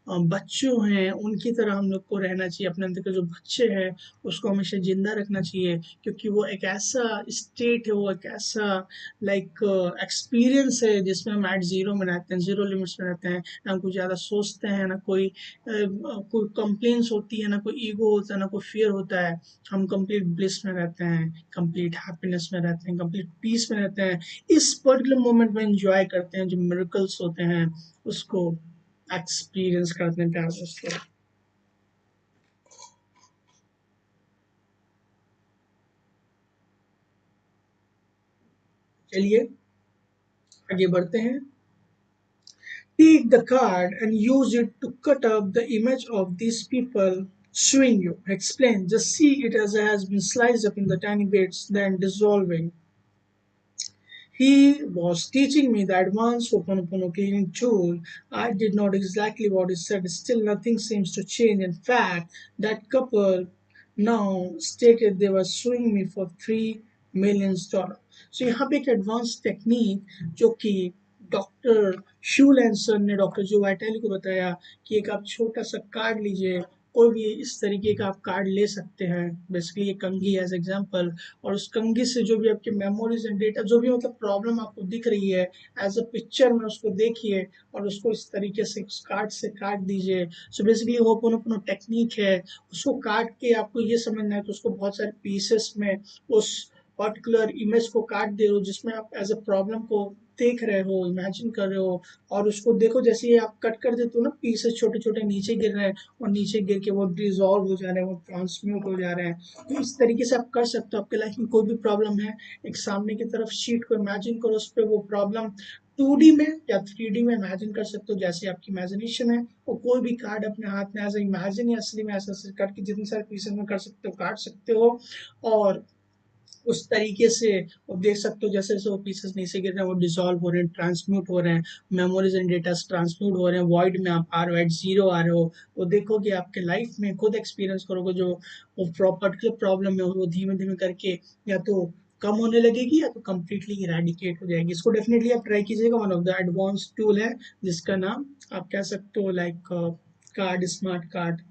बच्चों हैं उनकी तरह हम लोग को रहना चाहिए, अपने अंदर के जो बच्चे हैं उसको हमेशा जिंदा रखना चाहिए, क्योंकि वो एक ऐसा स्टेट है, वो एक ऐसा लाइक एक्सपीरियंस है जिसमें हम एट जीरो में रहते हैं, जीरो लिमिट्स में रहते हैं, ना कुछ ज़्यादा सोचते हैं, ना कोई कंप्लेंट्स होती है, ना कोई ईगो होता है, ना कोई फियर होता है। हम कंप्लीट ब्लिस में रहते हैं, कंप्लीट हैप्पीनेस में रहते हैं, कंप्लीट पीस में रहते हैं, इस पर्टिकुलर मोमेंट में एंजॉय करते हैं, जो मिरेकल्स होते हैं उसको एक्सपीरियंस करते हैं प्यार दोस्तों। चलिए आगे बढ़ते हैं। Take the card and use it to cut up the image of these people suing you. Explain. Just see it as it has been sliced up in the tiny bits, then dissolving. He was teaching me the advanced Ho'oponopono cleaning tool. I did not exactly what he said. Still, nothing seems to change. In fact, that couple now stated they were suing me for $3 million. So यहाँ पे एक advance technique जो कि doctor शूलैंसन ने doctor जो vitally को बताया कि एक आप छोटा सा कार्ड लीजिए, कोई भी इस तरीके का आप कार्ड ले सकते हैं, बेसिकली ये कंघी एज एग्जांपल, और उस कंघी से जो भी आपके मेमोरीज एंड डेटा, जो भी मतलब प्रॉब्लम आपको दिख रही है एज अ पिक्चर में उसको देखिए और उसको इस तरीके से उस कार्ड से काट दीजिए। सो बेसिकली होपोनोपोनो टेक्निक है, उसको काट के आपको ये समझना है कि उसको बहुत सारे पीसेस में उस पर्टिकुलर इमेज को काट दे हो जिसमें आप एज अ प्रॉब्लम को देख रहे हो, इमेजिन कर रहे हो, और उसको देखो जैसे ही आप कट कर देते हो ना, पीसेस छोटे छोटे नीचे गिर रहे हैं और नीचे गिर के वो डिजॉल्व हो जा रहे हैं, वो ट्रांसम्यूट हो जा रहे हैं। तो इस तरीके से आप कर सकते हो। आपके लाइफ में कोई भी प्रॉब्लम है, एक सामने की तरफ शीट को इमेजिन करो, उस पर वो प्रॉब्लम 2D में या 3D में इमेजिन कर सकते हो, जैसे आपकी इमेजिनेशन है। और कोई भी कार्ड अपने हाथ में एज इमेजिन या असली में ऐसा करके जितने सारे पीसेस में कर सकते हो, काट सकते हो, और उस तरीके से वो देख सकते हो जैसे जैसे वो पीसेस नीचे गिर रहे हैं, वो डिसॉल्व हो रहे हैं, ट्रांसम्यूट हो रहे हैं, मेमोरीज एंड डेटा ट्रांसम्यूट हो रहे हैं, वॉइड में आप आ रहे हो, एट जीरो आ रहे हो। वो देखोगे आपके लाइफ में, खुद एक्सपीरियंस करोगे, जो वो पर्टिकुलर प्रॉब्लम है वो धीमे धीमे करके या तो कम होने लगेगी या तो कम्प्लीटली इरेडिकेट हो जाएगी। इसको डेफिनेटली आप ट्राई कीजिएगा। One of the advance tool है जिसका नाम आप कह सकते हो like card, smart card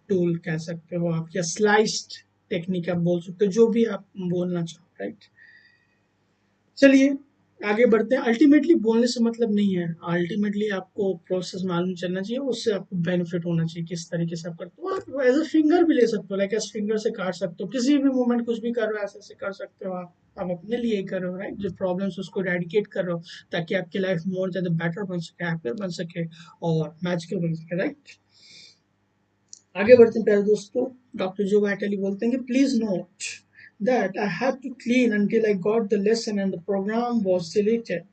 tool कह सकते हो आप, या स्लाइस्ड टेक्निक आप बोल सकते हो, जो भी आप बोलना चाहो, राइट। चलिए आगे बढ़ते हैं। अल्टीमेटली बोलने से मतलब नहीं है, अल्टीमेटली आपको प्रोसेस मालूम चलना चाहिए, उससे आपको बेनिफिट होना चाहिए किस तरीके से आप करते हो। आप एज अ फिंगर भी ले सकते हो, लाइक एज फिंगर से काट सकते हो, किसी भी मोमेंट कुछ भी कर रहे हो ऐसे ऐसे कर सकते हो आप अपने लिए ही कर रहे हो, राइट, जो प्रॉब्लम्स उसको रेडिकेट कर रहे हो, ताकि आपकी लाइफ मोर ज्यादा बेटर बन सके, हैप्पियर बन सके और मैजिकल बन सके, राइट। आगे बढ़ते हैं प्यारे दोस्तों। डॉक्टर जो वाइटली बोलते हैं कि please note that I had to clean until I got the lesson and the program was deleted.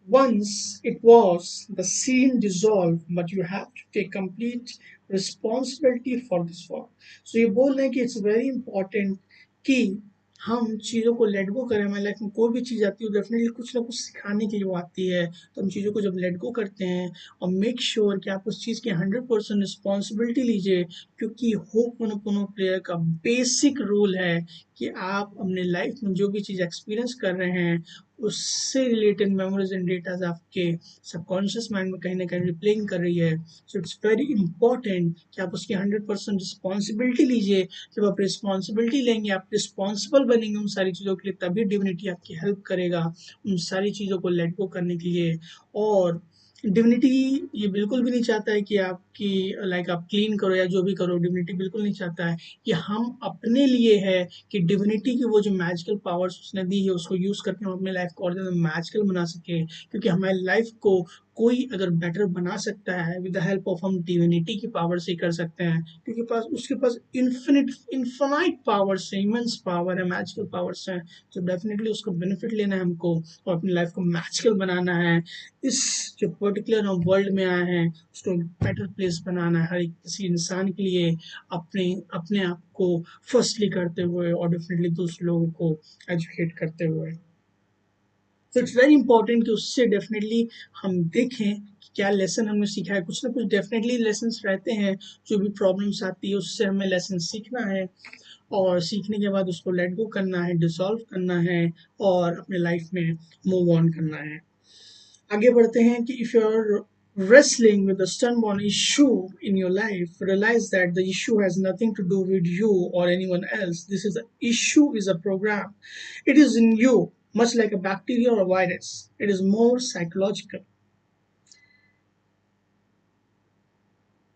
Once it was, the scene dissolved, but you have to take complete responsibility for this work. So ये बोल रहे हैं कि it's very important कि हम चीज़ों को let go करें। हमारी लाइफ में कोई भी चीज़ आती है डेफिनेटली कुछ ना कुछ सिखाने के लिए वो आती है, तो हम चीज़ों को जब लेट गो करते हैं और मेक श्योर कि आप उस चीज़ की 100% रिस्पॉन्सिबिलिटी लीजिए, क्योंकि होपोनोपोनो प्रेयर का बेसिक रूल है कि आप अपने लाइफ में जो भी चीज़ एक्सपीरियंस कर रहे हैं उससे रिलेटेड मेमोरीज एंड डेटा आपके सबकॉन्शियस माइंड में कहीं ना कहीं रिप्लेइंग कर रही है। सो इट्स वेरी इंपॉर्टेंट कि आप उसकी 100% रिस्पॉन्सिबिलिटी लीजिए। जब आप रिस्पॉन्सिबिलिटी लेंगे, आप रिस्पॉन्सिबल बनेंगे उन सारी चीज़ों के लिए, तभी डिविनिटी आपकी हेल्प करेगा उन सारी चीज़ों को लेट गो करने के लिए। और डिविनिटी ये बिल्कुल भी नहीं चाहता है कि आपकी लाइक आप क्लीन करो या जो भी करो, डिविनिटी बिल्कुल नहीं चाहता है। ये हम अपने लिए है कि डिविनिटी की वो जो मैजिकल पावर्स उसने दी है उसको यूज करके हम अपने लाइफ को और ज्यादा मैजिकल बना सके, क्योंकि हमारी लाइफ को कोई अगर बेटर बना सकता है विद द हेल्प ऑफ, हम डिविनिटी की पावर से ही कर सकते हैं, क्योंकि पास उसके पास इन्फिनाइट पावर्स है, इमेंस पावर है, मैजिकल पावर्स हैं। तो डेफिनेटली उसको बेनिफिट लेना है हमको और अपनी लाइफ को मैजिकल बनाना है। इस जो पर्टिकुलर हम वर्ल्ड में आए हैं उसको बेटर प्लेस बनाना है हर एक किसी इंसान के लिए, अपने अपने आप को फर्स्टली करते हुए और डेफिनेटली दूसरे लोगों को एजुकेट करते हुए। तो इट्स वेरी इंपॉर्टेंट कि उससे डेफिनेटली हम देखें क्या लेसन हमने सीखा है। कुछ ना कुछ डेफिनेटली लेसन्स रहते हैं, जो भी प्रॉब्लम्स आती है उससे हमें लेसन सीखना है, और सीखने के बाद उसको लेट गो करना है, डिसॉल्व करना है, और अपने लाइफ में मूव ऑन करना है। आगे बढ़ते हैं कि if you are wrestling with a stubborn issue in your life, realize that the issue has nothing to do with you or anyone else. This is a issue is a program. It is in you, much like a bacteria or a virus. It is more psychological.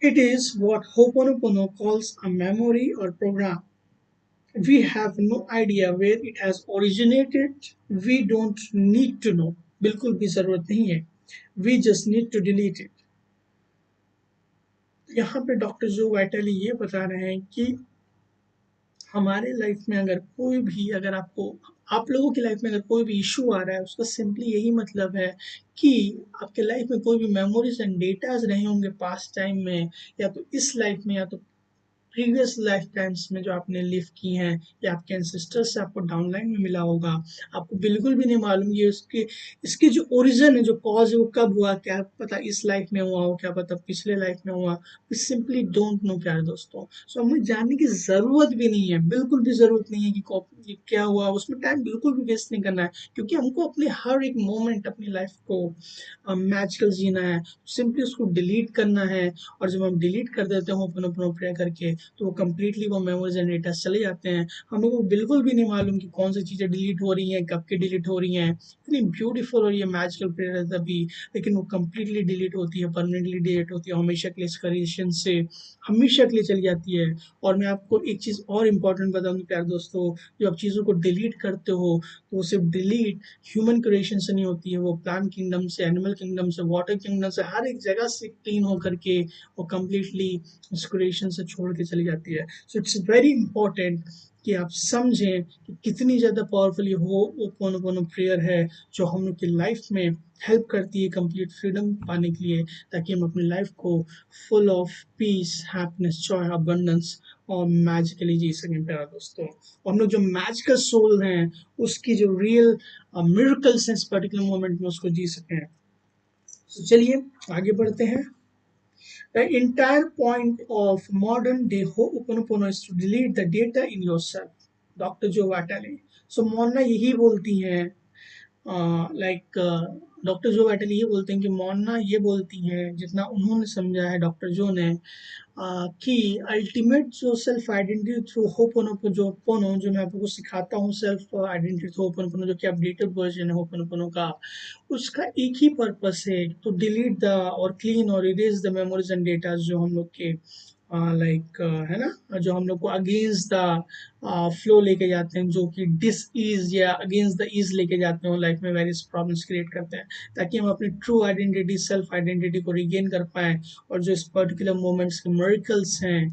It is what Ho'oponopono calls a memory or program. We have no idea where it has originated. We don't need to know. बिल्कुल भी जरूरत नहीं है. We just need to delete it. यहाँ पे doctor जो vitally ये बता रहे हैं कि हमारे लाइफ में अगर कोई भी, अगर आपको, आप लोगों की लाइफ में अगर कोई भी इशू आ रहा है, उसका सिंपली यही मतलब है कि आपके लाइफ में कोई भी मेमोरीज एंड डेटाज रहे होंगे पास्ट टाइम में, या तो इस लाइफ में, या तो प्रीवियस लाइफ टाइम्स में जो आपने लिव की हैं, या आपके एंसेस्टर्स से आपको डाउनलाइन में मिला होगा, आपको बिल्कुल भी नहीं मालूम ये उसके, इसके जो ओरिजिन है, जो कॉज है, वो कब हुआ, क्या पता इस लाइफ में हुआ हो, क्या पता पिछले लाइफ में हुआ, वी सिंपली डोंट नो प्यारे दोस्तों। सो हमें जानने की ज़रूरत भी नहीं है, बिल्कुल भी ज़रूरत नहीं है कि ये क्या हुआ, उसमें टाइम बिल्कुल भी वेस्ट नहीं करना है, क्योंकि हमको अपने हर एक मोमेंट अपनी लाइफ को मैजिकल जीना है। सिंपली उसको डिलीट करना है, और जब हम डिलीट कर देते हैं ओपन ओपन प्रेयर करके, तो वो कम्प्लीटली वो मेमोरीज एंड डेटा चले जाते हैं। हमें को बिल्कुल भी नहीं मालूम कि कौन सी चीज़ें डिलीट हो रही हैं, कब की डिलीट हो रही हैं। इतनी ब्यूटीफुल और ये मैजिकल प्रेयर है तभी, लेकिन वो कम्प्लीटली डिलीट होती है, परमानेंटली डिलीट होती है, हमेशा के लिए इस क्रिएशन से हमेशा के लिए चली जाती है। और मैं आपको एक चीज़ और इम्पोर्टेंट बता दूँ प्यारे दोस्तों, जो आप चीज़ों को डिलीट करते हो, तो वो सिर्फ डिलीट ह्यूमन क्रिएशन से नहीं होती है, वो प्लांट किंगडम से, एनिमल किंगडम से, वाटर किंगडम से, हर एक जगह से क्लीन होकर के वो कम्प्लीटली उस क्रिएशन से छोड़ के चली जाती है। सो इट्स वेरी इंपॉर्टेंट कि आप समझें कि कितनी ज़्यादा पावरफुल ये हो ओपोनोपोनो प्रेयर है, जो हम लोग की लाइफ में हेल्प करती है कंप्लीट फ्रीडम पाने के लिए, ताकि हम अपनी लाइफ को full of peace, happiness, Joy, abundance और मैजिकली जी सकें प्यारा दोस्तों। और हम लोग जो मैजिकल सोल हैं, उसकी जो रियल मिरेकल्स हैं इस पर्टिकुलर मोमेंट में, उसको जी सकें। तो चलिए आगे बढ़ते हैं। The entire point of modern day Ho'oponopono is to delete the data in yourself. Doctor जो वाटाले, सो मोना यही बोलती हैं, लाइक डॉक्टर जो वाटाले ये बोलते हैं कि मोना ये बोलती हैं, जितना उन्होंने समझा है डॉक्टर जो ने, कि अल्टीमेट जो सेल्फ आइडेंटिटी थ्रू होपोनोपो, जो पोनो जो मैं आपको सिखाता हूँ, सेल्फ आइडेंटिटी थ्रू होपोनोपो, जो कि अपडेटेड वर्जन है होपोनोपो का, उसका एक ही पर्पस है, तो डिलीट द और क्लीन और erase the memories and data जो हम लोग के लाइक है ना, जो हम लोग को अगेंस्ट द फ्लो लेके जाते हैं, जो कि डिस ईज या अगेंस्ट द ईज लेके जाते हैं, लाइफ में वेरियस प्रॉब्लम्स क्रिएट करते हैं, ताकि हम अपनी ट्रू आइडेंटिटी, सेल्फ आइडेंटिटी को रिगेन कर पाएं, और जो इस पर्टिकुलर मोमेंट्स के मिरेकल्स हैं,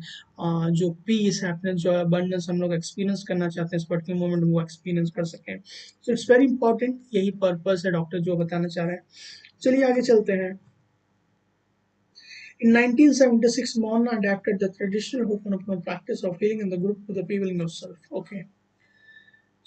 जो पीस, हैप्पीनेस, जो अबंडेंस हम लोग एक्सपीरियंस करना चाहते हैं इस पर्टिकुलर मोमेंट में, वो एक्सपीरियंस कर सकें। सो इट्स वेरी इंपॉर्टेंट, यही पर्पस है डॉक्टर जो बताना चाह रहे हैं। चलिए आगे चलते हैं। In 1976, Mona adapted the traditional Ho'oponopono practice of healing in the group to the people in yourself. Okay.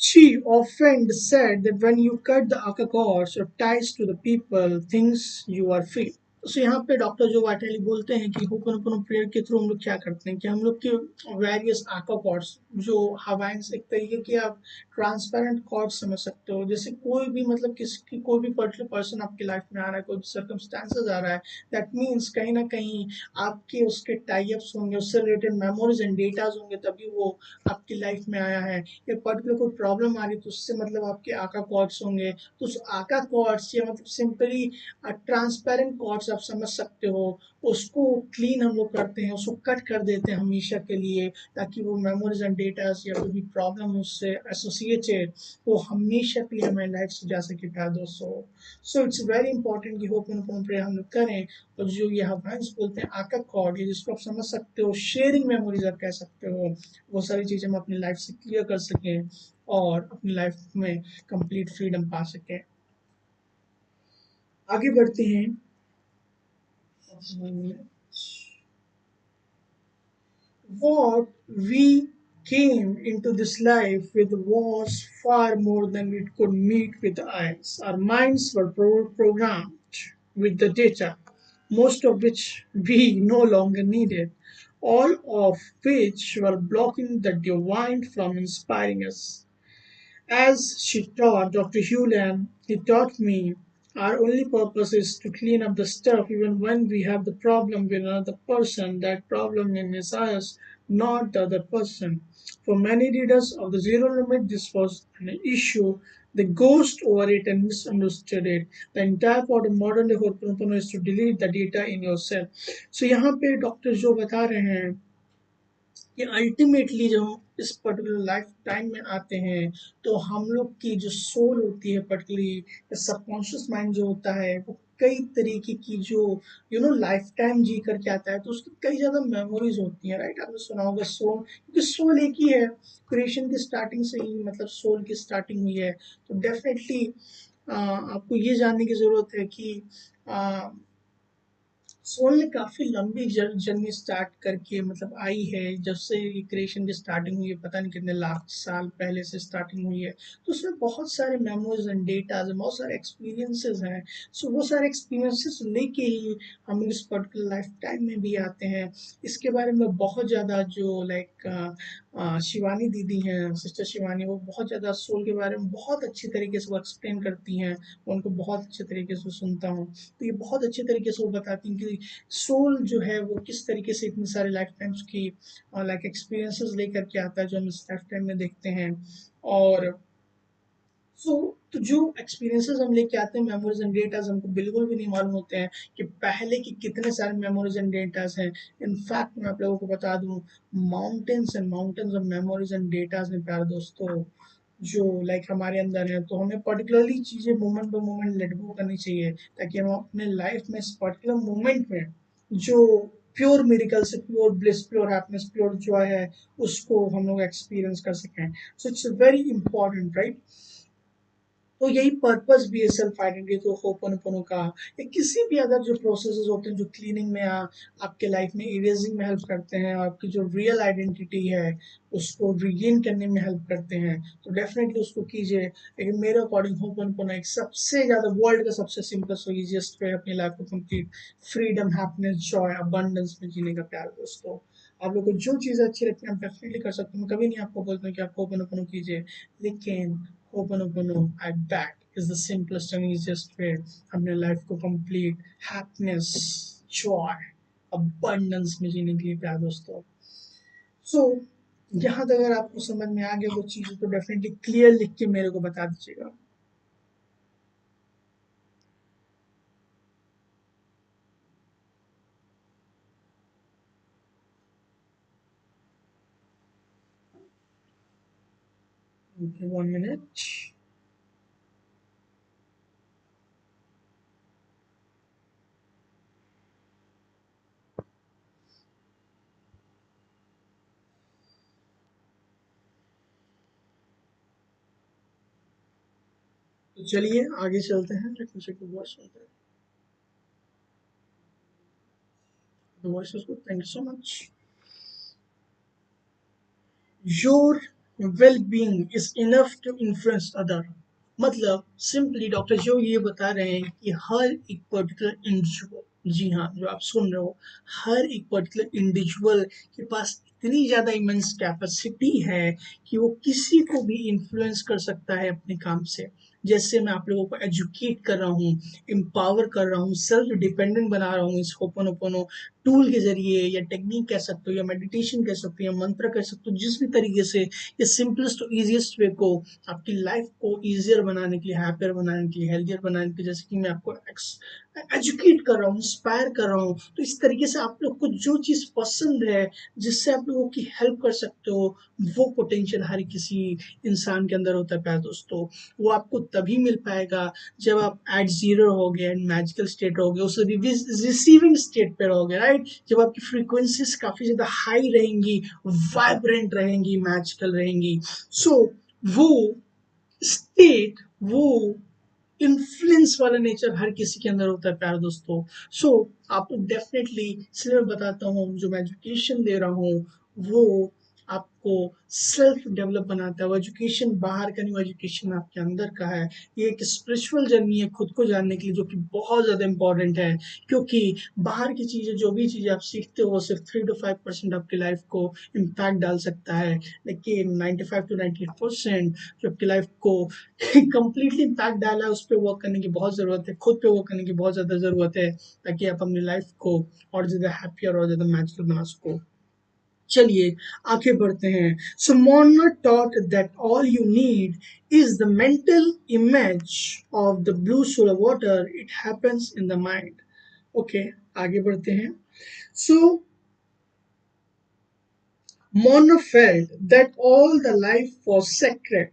She often said that when you cut the aka cords or ties to the people, things you are free. तो यहाँ पे doctor जो वाटेली बोलते हैं कि ho'oponopono prayer के through हम लोग क्या करते हैं कि हम लोग के वेरियस आका कॉर्ड्स, जो हवाइंस, एक तरीके के आप ट्रांसपेरेंट कॉर्ड्स समझ सकते हो, जैसे कोई भी मतलब किसी कोई भी पर्टिकुलर पर्सन आपकी लाइफ में आ रहा है, कोई भी सर्कमस्टांसेस आ रहा है, दैट मीन्स कहीं ना कहीं आपके उसके टाइप्स होंगे, उससे रिलेटेड मेमोरीज एंड डेटाज होंगे, तभी वो आपकी लाइफ में आया है। या पर्टिकुलर कोई प्रॉब्लम आ रही है, तो उससे मतलब आपके आका कॉर्ड्स होंगे, तो उस आका कॉर्ड्स या मतलब सिंपली ट्रांसपेरेंट कॉर्ड्स आप समझ सकते हो, उसको क्लीन हम लोग करते हैं, उसको कट कर देते हैं हमेशा के लिए, ताकि वो मेमोरीज एंड डेटास या कोई भी प्रॉब्लम उससे एसोसिएटेड, वो हमेशा के लिए हमारी लाइफ से जा सके प्यार दोस्तों। सो इट्स वेरी इंपॉर्टेंट कि होपोनोपोनो प्रेयर हम लोग करें, और जो ये हवाइंस बोलते हैं आका कॉर्ड, ये जिसको आप समझ सकते हो, शेयरिंग मेमोरीज आप कह सकते हो, वो सारी चीज़ें हम अपनी लाइफ से क्लियर कर सकें, और अपनी लाइफ में कंप्लीट फ्रीडम पा सकें। आगे बढ़ते हैं। What we came into this life with was far more than we could meet with the eyes. Our minds were programmed with the data. most of which we no longer needed, all of which were blocking the divine from inspiring us. As she taught, Dr. Hewland, he taught me our only purpose is to clean up the stuff even when we have the problem with another person. That problem is us, not the other person. For many readers of the Zero Limit, this was an issue. They ghost over it and misunderstood it. The entire part of modern day Ho'oponopono is to delete the data in yourself. So यहाँ पे doctor जो बता रहे हैं कि ultimately जब हम इस पर्टिकुलर लाइफ टाइम में आते हैं तो हम लोग की जो सोल होती है पर्टिकुलरली सबकॉन्शियस माइंड जो होता है वो कई तरीके की जो लाइफ टाइम जी करके आता है तो उसकी कई ज़्यादा मेमोरीज होती हैं, राइट? आपने सुना होगा सोल, क्योंकि सोल एक ही है, क्रिएशन की स्टार्टिंग से ही मतलब सोल की स्टार्टिंग हुई है। तो डेफिनेटली आपको ये जानने की ज़रूरत है कि सोल ने काफी लंबी जर्नी स्टार्ट करके मतलब आई है, जब से क्रिएशन की स्टार्टिंग हुई है पता नहीं कितने लाख साल पहले से स्टार्टिंग हुई है। तो उसमें बहुत सारे मेमोरीज एंड डेटाज हैं, बहुत सारे एक्सपीरियंसेस हैं। सो वो सारे एक्सपीरियंसेस लेके ही हम इस पर्टिकुलर लाइफ टाइम में भी आते हैं। इसके बारे में बहुत ज़्यादा जो शिवानी दीदी हैं, सिस्टर शिवानी, वो बहुत ज़्यादा सोल के बारे में बहुत अच्छी तरीके से वो एक्सप्लेन करती हैं। मैं उनको बहुत अच्छे तरीके से सुनता हूँ, तो ये बहुत अच्छे तरीके से वो बताती हैं कि सोल जो है वो किस तरीके से इतनी सारी लाइफ टाइम्स की एक्सपीरियंसेस लेकर के आता है जो हम इस लाइफ टाइम में देखते हैं। और सो तो जो एक्सपीरियंसेस हम लेके आते हैं, मेमोरीज एंड डेटाज, हमको बिल्कुल भी नहीं मालूम होते हैं कि पहले की कितने सारे मेमोरीज एंड डेटाज हैं। इनफैक्ट मैं आप लोगों को बता दूं, mountains and mountains of memories and datas हैं प्यारे दोस्तों, जो हमारे अंदर है। तो हमें पर्टिकुलरली चीज़ें moment bye moment let go करनी चाहिए ताकि हम अपने लाइफ में इस पर्टिकुलर मोमेंट में जो प्योर मिरेकल से pure bliss pure happiness pure Joy है उसको हम लोग एक्सपीरियंस कर सकें। सो इट्स वेरी इंपॉर्टेंट, राइट? तो यही पर्पस भी है सेल्फ आइडेंटिटी तो होपनपोनो का, या किसी भी अदर जो प्रोसेसेस होते हैं जो क्लीनिंग में आपके लाइफ में इरेजिंग में हेल्प करते हैं, आपकी जो रियल आइडेंटिटी है उसको रिगेन करने में हेल्प करते हैं, तो डेफिनेटली उसको कीजिए। लेकिन मेरे अकॉर्डिंग होपनपोनो एक सबसे ज़्यादा वर्ल्ड का सबसे सिंपल और इजिएस्ट वे है अपनी लाइफ को complete freedom happiness Joy abundance में जीने का। प्यार दोस्तों, आप लोग को जो चीज़ें अच्छी लगती हैं आप डेफिनेटली कर सकते हैं। मैं कभी नहीं आपको बोलता हूँ कि आप होपनपोनो कीजिए, लेकिन Ho'oponopono, I bet, is the simplest and easiest way अपने लाइफ को कंप्लीट हैप्पीनेस जॉय अबंडेंस में जीने के लिए प्यार दोस्तों। सो यहाँ तक अगर आपको समझ में आ गया वो चीज़ तो डेफिनेटली क्लियर लिख के मेरे को बता दीजिएगा। Okay, 1 minute। तो चलिए आगे चलते हैं। Let me check the voice on the voice is good, thank you so much. Your well being is enough to influence other. मतलब सिंपली डॉक्टर जो ये बता रहे हैं कि हर एक पर्टिकुलर इंडिविजुअल, जी हाँ जो आप सुन रहे हो, हर एक पर्टिकुलर इंडिविजुअल के पास इतनी ज़्यादा इमेंस कैपेसिटी है कि वो किसी को भी इन्फ्लुएंस कर सकता है अपने काम से। जैसे मैं आप लोगों को एजुकेट कर रहा हूँ, एम्पावर कर रहा हूँ, सेल्फ डिपेंडेंट बना रहा हूँ इस होपोनोपोनो टूल के जरिए, या टेक्निक कह सकते हो, या मेडिटेशन कह सकते हो, या मंत्र कह सकते हो, जिस भी तरीके से ये सिंपलेस्ट और इजिएस्ट वे को आपकी लाइफ को इजियर बनाने के लिए, हैप्पियर बनाने के लिए, हेल्थियर बनाने के लिए, जैसे कि मैं आपको एजुकेट कर रहा हूँ, इंस्पायर कर रहा हूँ, तो इस तरीके से आप लोग को जो चीज़ पसंद है जिससे आप लोगों की हेल्प कर सकते हो, वो पोटेंशियल हर किसी इंसान के अंदर होता है प्यारे दोस्तों। वो आपको तभी मिल पाएगा जब आप एट जीरो हो गए एंड मैजिकल स्टेट हो गए, उस रिसीविंग स्टेट पे रहोगे, राइट? जब आपकी फ्रीक्वेंसीज काफी ज्यादा हाई रहेंगी, वाइब्रेंट रहेंगी, मैजिकल रहेंगी, सो वो स्टेट, वो इन्फ्लुएंस वाला नेचर हर किसी के अंदर होता है प्यारे दोस्तों। सो आप डेफिनेटली, इसलिए मैं बताता हूँ जो मैं एजुकेशन दे रहा हूँ वो आपको सेल्फ डेवलप बनाता है। वो एजुकेशन बाहर का नहीं, वो एजुकेशन आपके अंदर का है। ये एक स्पिरिचुअल जर्नी है खुद को जानने के लिए, जो कि बहुत ज़्यादा इंपॉर्टेंट है, क्योंकि बाहर की चीज़ें, जो भी चीज़ें आप सीखते हो, वो सिर्फ 3 to 5% आपकी लाइफ को इम्पैक्ट डाल सकता है, लेकिन 95 to 98% जो आपकी लाइफ को कंप्लीटली इम्पैक्ट डाला है, उस पर वर्क करने की बहुत ज़रूरत है, खुद पे वर्क करने की बहुत ज़्यादा ज़रूरत है, ताकि आप अपनी लाइफ को और ज़्यादा हैप्पियर और ज़्यादा मैजिकल बना सको। चलिए आगे बढ़ते हैं। So Mona taught that all you need is the mental image of the blue solar water, it happens in the mind. Okay, आगे बढ़ते हैं। सो Mona felt that all the life was sacred.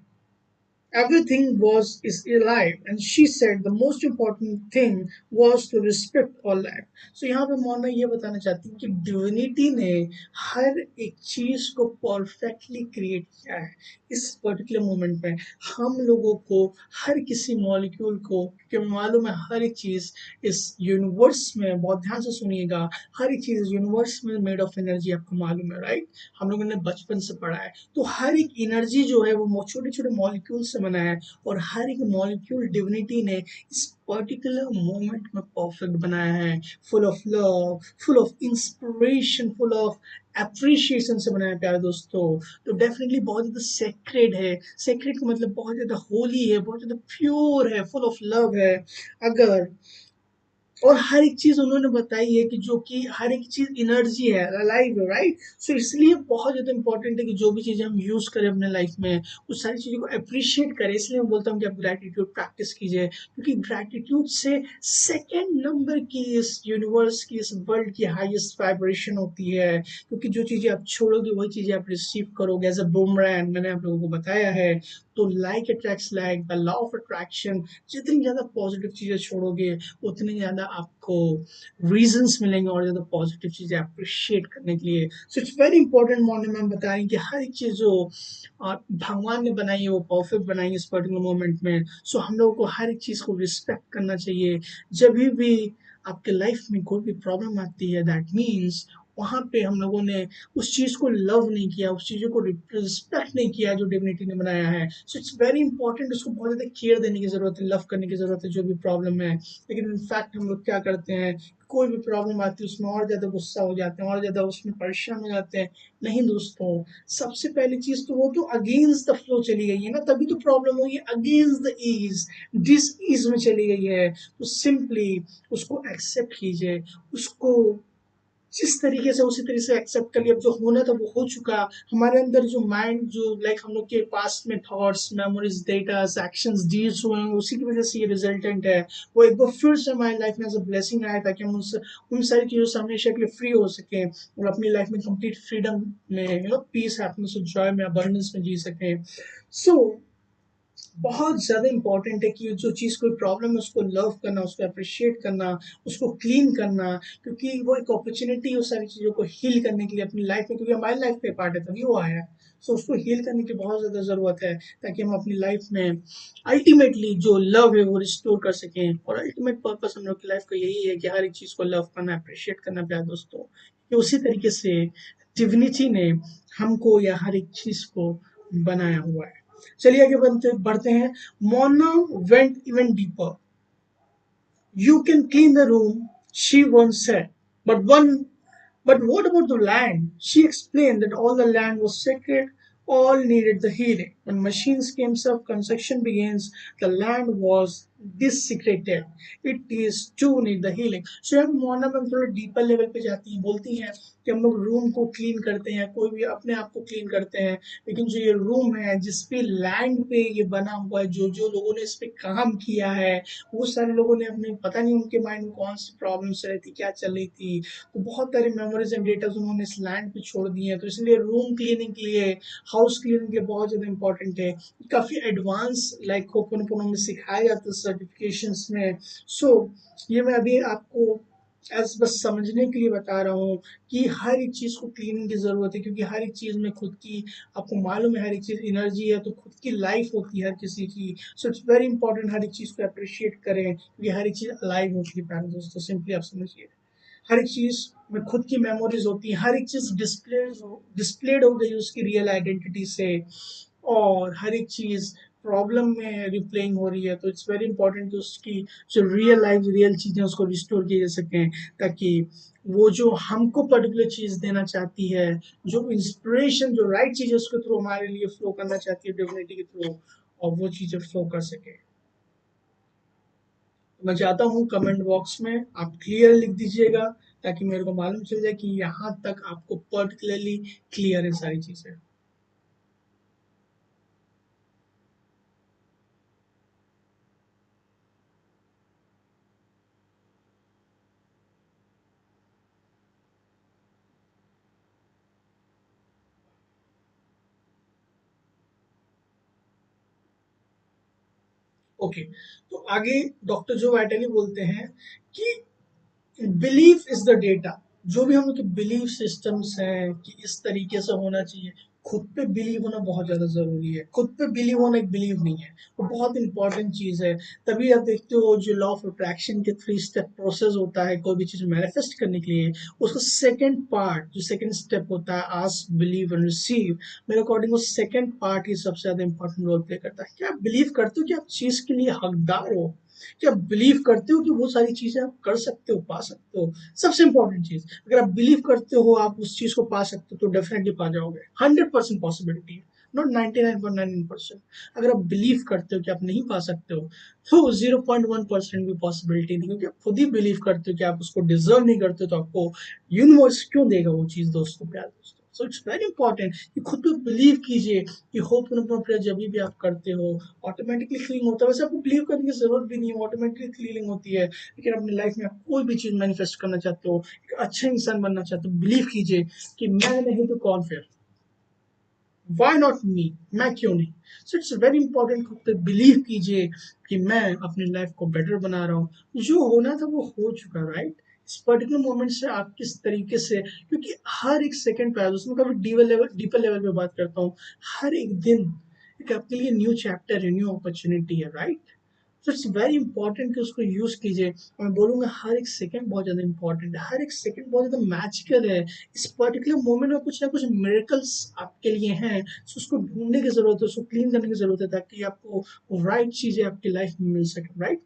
Everything was is alive, and she said the most important thing was to respect all life. So यहाँ पे मोना ये बताना चाहती है कि डिविनिटी ने हर एक चीज को परफेक्टली क्रिएट किया है इस पर्टिकुलर मोमेंट में। हम लोगों को, हर किसी मॉलिक्यूल को, क्योंकि मालूम है हर एक चीज इस यूनिवर्स में, बहुत ध्यान से सुनिएगा, हर एक चीज यूनिवर्स में मेड ऑफ एनर्जी, आपको मालूम है राइट, हम लोगों ने बचपन से पढ़ा है। तो हर एक एनर्जी जो है वो छोटे छोटे मॉलिक्यूल से बना है, और हर एक मॉलिक्यूल डिविनिटी ने इस पर्टिकुलर मोमेंट में परफेक्ट बनाया है, full of love, full of inspiration, full of appreciation से बनाया है प्यारे दोस्तों। तो डेफिनेटली बहुत ज्यादा सेक्रेड है। सेक्रेड का मतलब बहुत ज्यादा होली है, बहुत ज्यादा प्योर है, फुल ऑफ लव है। अगर और हर एक चीज उन्होंने बताई है कि जो कि हर एक चीज एनर्जी है, लाइव है राइट। सो इसलिए बहुत ज्यादा इंपॉर्टेंट है कि जो भी चीजें हम यूज करें अपने लाइफ में, उस सारी चीजों को अप्रिशिएट करें। इसलिए मैं बोलता हूँ कि आप ग्रैटिट्यूड प्रैक्टिस कीजिए, क्योंकि ग्रैटिट्यूड से सेकेंड नंबर की इस यूनिवर्स की, इस वर्ल्ड की हाईएस्ट वाइब्रेशन होती है, क्योंकि जो चीजें आप छोड़ोगे वही चीजें आप रिसीव करोगे एज अ बूमरैंग, मैंने आप लोगों को बताया है। तो like attracts like, the law of attraction, जितनी ज्यादा पॉजिटिव चीजें छोड़ोगे उतनी ज़्यादा आपको रीजंस मिलेंगे और ज़्यादा पॉजिटिव चीज़ें अप्रिशिएट करने के लिए। सो इट्स वेरी इंपॉर्टेंट। मॉर्निंग में हम बता रहे हैं कि हर एक चीज़ जो भगवान ने बनाई है वो परफेक्ट बनाई है इस पर्टिकुलर मोमेंट में। सो हम लोगों को हर एक चीज़ को रिस्पेक्ट करना चाहिए। जब भी आपके लाइफ में कोई भी प्रॉब्लम आती है, दैट मीन्स वहाँ पे हम लोगों ने उस चीज़ को लव नहीं किया, उस चीज़ों को रिस्पेक्ट नहीं किया जो डिविनिटी ने बनाया है। सो इट्स वेरी इंपॉर्टेंट, उसको बहुत ज़्यादा केयर देने की ज़रूरत है, लव करने की ज़रूरत है जो भी प्रॉब्लम है। लेकिन इनफैक्ट हम लोग क्या करते हैं, कोई भी प्रॉब्लम आती है उसमें और ज़्यादा गुस्सा हो जाते हैं, और ज़्यादा उसमें परेशान हो जाते हैं। नहीं दोस्तों, सबसे पहली चीज़ तो वो तो अगेंस्ट द फ्लो चली गई है ना, तभी तो प्रॉब्लम हुई है, against the ease, disease में चली गई है। तो सिंपली उसको एक्सेप्ट कीजिए, उसको जिस तरीके से उसी तरीके से एक्सेप्ट कर लिया। अब जो होना था वो हो चुका। हमारे अंदर जो माइंड, जो लाइक हम लोग के पास में thoughts, memories, data, actions, deeds हुए हैं, उसी की वजह से ये रिजल्टेंट है। वो एक बार फिर से हमारी लाइफ में एज अ ब्लेसिंग आया, ताकि हम उन सारी चीज़ों से हमेशा के लिए फ्री हो सकें और अपनी लाइफ में कंप्लीट फ्रीडम में, पीस, हैप्पीनेस और जॉय में, अबंडेंस में जी सकें। सो बहुत ज़्यादा इंपॉर्टेंट है कि जो चीज़, कोई प्रॉब्लम है उसको लव करना, उसको अप्रिशिएट करना, उसको क्लीन करना, क्योंकि वो एक अपॉर्चुनिटी है उस सारी चीज़ों को हील करने के लिए अपनी लाइफ में, क्योंकि हमारी लाइफ पे पार्ट है तभी वो आया है। सो उसको हील करने की बहुत ज़्यादा ज़रूरत है, ताकि हम अपनी लाइफ में अल्टीमेटली जो लव है वो रिस्टोर कर सकें। और अल्टीमेट पर्पस हम लोग की लाइफ का यही है कि हर एक चीज़ को लव करना, अप्रिशिएट करना प्यारे दोस्तों। कि उसी तरीके से डिविनिटी ने हमको या हर एक चीज़ को बनाया हुआ है। चलिए आगे बढ़ते बढ़ते हैं। Mona went even deeper. You can clean the room, she once said. But what about the land? She explained that all the land was sacred, all needed the healing. When machines came up, construction begins, the land was desecrated. It is too need the healing. So यहाँ Mona ma'am थोड़ा deeper level पे जाती हैं, बोलती हैं कि हम लोग रूम को क्लीन करते हैं, कोई भी अपने आप को क्लीन करते हैं, लेकिन जो ये रूम है जिस पे लैंड पे ये बना हुआ है, जो जो लोगों ने इस पे काम किया है, वो सारे लोगों ने अपने, पता नहीं उनके माइंड में कौन सी प्रॉब्लम चल रही थी, क्या चल रही थी, तो बहुत सारी मेमोरीज एंड डेटा उन्होंने इस लैंड पे छोड़ दिए हैं। तो इसलिए रूम क्लीनिंग के लिए, हाउस क्लीनिंग के लिए बहुत ज़्यादा इंपॉर्टेंट है। काफ़ी एडवांस लाइक होपनपोनो में सिखाया जाता है सर्टिफिकेशंस में। सो ये मैं अभी आपको एज बस समझने के लिए बता रहा हूँ कि हर एक चीज़ को क्लीनिंग की ज़रूरत है, क्योंकि हर एक चीज़ में खुद की, आपको मालूम है हर एक चीज़ एनर्जी है, तो खुद की लाइफ होती है हर किसी की। सो इट्स वेरी इंपॉर्टेंट हर एक चीज़ को अप्रिशिएट करें, क्योंकि हर एक चीज़ अलाइव होती है प्यारे दोस्तों, सिंपली आप समझिए। हर एक चीज में खुद की मेमोरीज होती है, हर एक चीज डिस्प्लेड हो गई उसकी रियल आइडेंटिटी से, और हर एक चीज प्रॉब्लम में रिप्लेइंग हो रही है। तो इट्स वेरी इंपॉर्टेंट कि उसकी जो रियल लाइफ रियल चीजें उसको रिस्टोर किए जा सकें, ताकि वो जो हमको पर्टिकुलर चीज देना चाहती है, जो इंस्पिरेशन जो राइट चीज उसके थ्रू हमारे लिए फ्लो करना चाहती है डिविनिटी के थ्रू, और वो चीजें फ्लो कर सके। मैं चाहता हूँ कमेंट बॉक्स में आप क्लियर लिख दीजिएगा, ताकि मेरे को मालूम चल जाए कि यहाँ तक आपको पर्टिकुलरली क्लियर है सारी चीजें। ओके, तो आगे डॉक्टर जो वाइटली बोलते हैं कि बिलीफ इज द डेटा। जो भी हम लोग के बिलीफ सिस्टम्स हैं कि इस तरीके से होना चाहिए, खुद पे बिलीव होना बहुत ज्यादा जरूरी है। खुद पे बिलीव होना एक बिलीव नहीं है, वो बहुत इंपॉर्टेंट चीज है। तभी आप देखते हो जो लॉ ऑफ अट्रैक्शन के 3 स्टेप प्रोसेस होता है कोई भी चीज मैनिफेस्ट करने के लिए, उसका सेकंड पार्ट जो सेकंड स्टेप होता है आस्क बिलीव एंड रिसीव, मेरे अकॉर्डिंग वो सेकंड पार्ट ही सबसे ज्यादा इंपॉर्टेंट रोल प्ले करता है। क्या आप बिलीव करते हो कि आप चीज के लिए हकदार हो? क्या आप बिलीव करते हो कि वो सारी चीजें आप कर सकते हो, पा सकते हो? सबसे इंपॉर्टेंट चीज, अगर आप बिलीव करते हो आप उस चीज को पा सकते हो, तो डेफिनेटली पा जाओगे। 100% पॉसिबिलिटी है, नॉट 99.99%। अगर आप बिलीव करते हो कि आप नहीं पा सकते हो, तो 0.1% भी पॉसिबिलिटी नहीं, क्योंकि आप खुद ही बिलीव करते हो कि आप उसको डिजर्व नहीं करते, तो आपको यूनिवर्स क्यों देगा वो चीज दोस्तों, प्यार दोस्तों। सो इट्स वेरी इंपॉर्टेंट कि खुद पे बिलीव कीजिए कि होप प्रेयर जब भी आप करते हो ऑटोमेटिकली फीलिंग होता है। वैसे आपको बिलीव करने की जरूरत भी नहीं है, ऑटोमेटिकली फीलिंग होती है। लेकिन अपनी लाइफ में आप कोई भी चीज मैनिफेस्ट करना चाहते हो, एक अच्छा इंसान बनना चाहते हो, बिलीव कीजिए कि मैं नहीं तो कौन फिर, वाई नॉट मी, मैं क्यों नहीं। सो इट्स वेरी इंपॉर्टेंट खुद पे बिलीव कीजिए कि मैं अपनी लाइफ को बेटर बना रहा हूँ। जो होना था वो हो चुका, राइट? इस पर्टिकुलर मोमेंट से आप किस तरीके से, क्योंकि हर एक सेकंड पे उसमें कभी डीपर लेवल पे बात करता हूँ, हर एक दिन एक आपके लिए न्यू चैप्टर है, न्यू अपॉर्चुनिटी है, राइट? तो इट्स वेरी इंपॉर्टेंट कि उसको यूज कीजिए। मैं बोलूंगा हर एक सेकंड बहुत ज्यादा इंपॉर्टेंट है, हर एक सेकंड बहुत ज्यादा मैजिकल है। इस पर्टिकुलर मोमेंट में कुछ ना कुछ मिरेकल्स आपके लिए हैं, तो उसको ढूंढने की जरूरत है, उसको क्लीन करने की जरूरत है, ताकि आपको राइट चीजें आपकी लाइफ में मिल सके, राइट?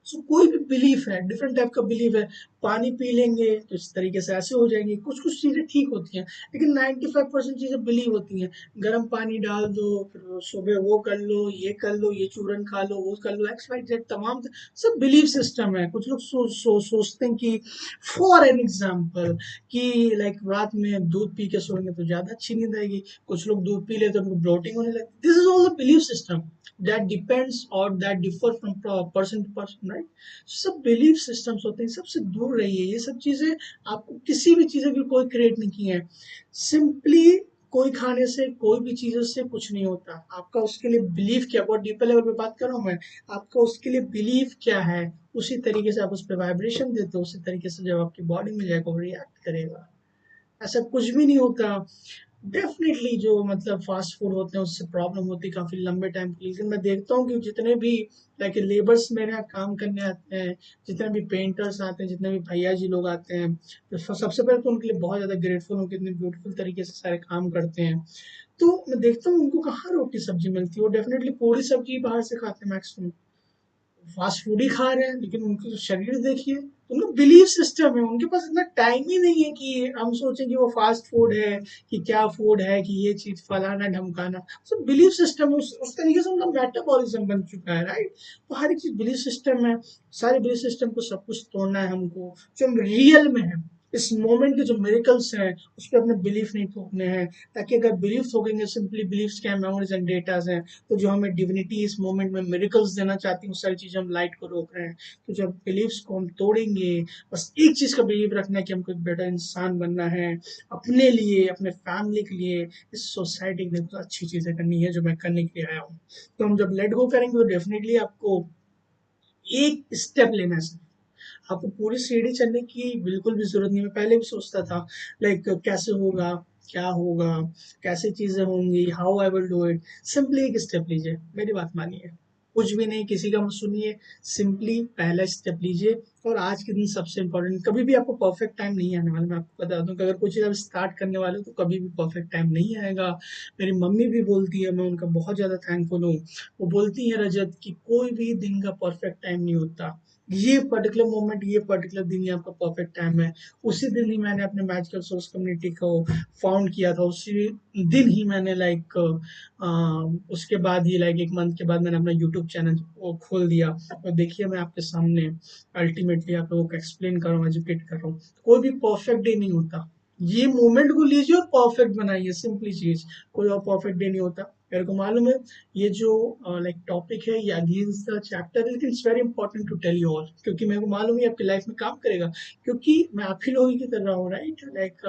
सो कोई भी बिलीफ है, डिफरेंट टाइप का बिलीफ है। पानी पी लेंगे तो इस तरीके से ऐसे हो जाएंगे, कुछ कुछ चीजें ठीक होती हैं, लेकिन 95% चीजें बिलीव होती हैं। गर्म पानी डाल दो, फिर सुबह वो कर लो, ये कर लो, ये चूरन खा लो, वो कर लो, एक्स वाई जेड तमाम सब बिलीफ सिस्टम है। कुछ लोग सोचते हैं कि फॉर एन एग्जाम्पल कि लाइक रात में दूध पी के सोएंगे तो ज्यादा अच्छी नींद आएगी, कुछ लोग दूध पी लेते तो उनको ब्लोटिंग होने लगती। This is all the belief system that depends or that differ from person to person, right? सब बिलीफ सिस्टम्स होते हैं, सबसे दूर रहिए। ये सब चीजें आपको किसी भी चीजें की कोई क्रिएट नहीं की है। सिंपली कोई खाने से कोई भी चीजों से कुछ नहीं होता। आपका उसके लिए बिलीफ क्या, बहुत डीपर लेवल पे बात कर रहा हूँ मैं, आपका उसके लिए बिलीफ क्या है, उसी तरीके से आप उस पर वाइब्रेशन देते हो, उसी तरीके से जब आपकी बॉडी में जाएगा वो रिएक्ट करेगा। ऐसा कुछ भी नहीं होता। डेफिनेटली जो मतलब फास्ट फूड होते हैं उससे प्रॉब्लम होती है काफी लंबे टाइम के लिए, लेकिन मैं देखता हूँ कि जितने भी लाइक लेबर्स मेरे यहाँ काम करने आते हैं, जितने भी पेंटर्स आते हैं, जितने भी भैया जी लोग आते हैं, तो सबसे पहले तो उनके लिए बहुत ज्यादा ग्रेटफुल हूँ कि इतने ब्यूटीफुल तरीके से सारे काम करते हैं। तो मैं देखता हूँ उनको कहाँ रोटी सब्जी मिलती है, वो डेफिनेटली पूरी सब्जी बाहर से खाते हैं मैक्सिमम, फास्ट फूड ही खा रहे हैं। लेकिन उनके जो शरीर देखिए, उनका बिलीफ सिस्टम है, उनके पास इतना टाइम ही नहीं है कि हम सोचें कि वो फास्ट फूड है, कि क्या फूड है, कि ये चीज फलाना ढमकाना। सब बिलीफ सिस्टम है, उस तरीके से उनका मेटाबॉलिज्म बन चुका है, राइट? तो हर एक चीज बिलीफ सिस्टम है। सारे बिलीफ सिस्टम को सब कुछ तोड़ना है हमको, जो हम रियल में है, इस मोमेंट के जो मेरिकल्स हैं उस पर अपने बिलीफ नहीं थोपने हैं। ताकि अगर बिलीफ थोकेंगे सिंपली बिलीफ्स क्या मेमोरीज एंड डेटाज हैं, तो जो हमें डिविनिटी इस मोमेंट में मिरेकल्स देना चाहती है, वो सारी चीजें हम लाइट को रोक रहे हैं। तो जब बिलीव्स को हम तोड़ेंगे, बस एक चीज का बिलीव रखना है कि हमको एक बेटर इंसान बनना है, अपने लिए, अपने फैमिली के लिए, इस सोसाइटी के लिए कुछ अच्छी चीजें करनी है, जो मैं करने के लिए आया हूँ। तो हम जब लेट गो करेंगे तो डेफिनेटली आपको एक स्टेप लेना है सिर्फ। आपको पूरी सीढ़ी चढ़ने की बिल्कुल भी जरूरत नहीं। मैं पहले भी सोचता था लाइक कैसे होगा, क्या होगा, कैसे चीजें होंगी, how I will do it. Simply एक स्टेप लीजिए, मेरी बात मानिए। कुछ भी नहीं, किसी का मत सुनिए, सिंपली पहला स्टेप लीजिए। और आज के दिन सबसे इम्पोर्टेंट, कभी भी आपको परफेक्ट टाइम नहीं आने वाला, मैं आपको बता दूं कि अगर कुछ चीज़ आप स्टार्ट करने वाले हो तो कभी भी परफेक्ट टाइम नहीं आएगा। मेरी मम्मी भी बोलती है, मैं उनका बहुत ज़्यादा थैंकफुल हूँ। वो बोलती है रजत कि कोई भी दिन का परफेक्ट टाइम नहीं होता, ये पर्टिकुलर मोमेंट, ये पर्टिकुलर दिन ही आपका परफेक्ट टाइम है। उसी दिन ही मैंने अपने मैजिकल सोर्स कम्युनिटी को फाउंड किया था, उसी दिन ही मैंने लाइक उसके बाद ही लाइक एक मंथ के बाद मैंने अपना यूट्यूब चैनल वो खोल दिया। और देखिए मैं आपके सामने अल्टीमेटली आप लोगों को एक्सप्लेन कर रहा हूँ, एजुकेट कर रहा हूँ। कोई भी परफेक्ट डे नहीं होता, ये मोमेंट को लीजिए और परफेक्ट बनाइए, सिंपली चीज। कोई और परफेक्ट डे नहीं होता, मेरे को मालूम है। ये जो लाइक टॉपिक है ये अगेंस्ट द चैप्टर है, लेकिन it's very important to tell you all, क्योंकि मेरे को मालूम है आपकी लाइफ में काम करेगा। क्योंकि मैं आप ही लोगों की तरह हूँ, right, like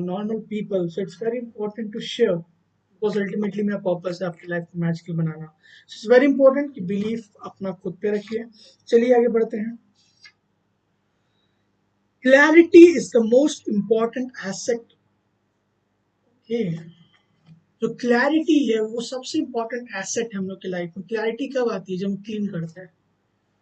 normal people, so it's very important to share, because ultimately मेरा पर्पस है आपकी लाइफ को मैजिकल बनाना। सो इट्स वेरी इंपॉर्टेंट कि बिलीफ अपना खुद पे रखिए। चलिए आगे बढ़ते हैं। Clarity is the most important asset. Okay, जो क्लैरिटी है वो सबसे इंपॉर्टेंट एसेट है हम लोग की लाइफ में। क्लैरिटी कब आती है? जब हम क्लीन करते हैं।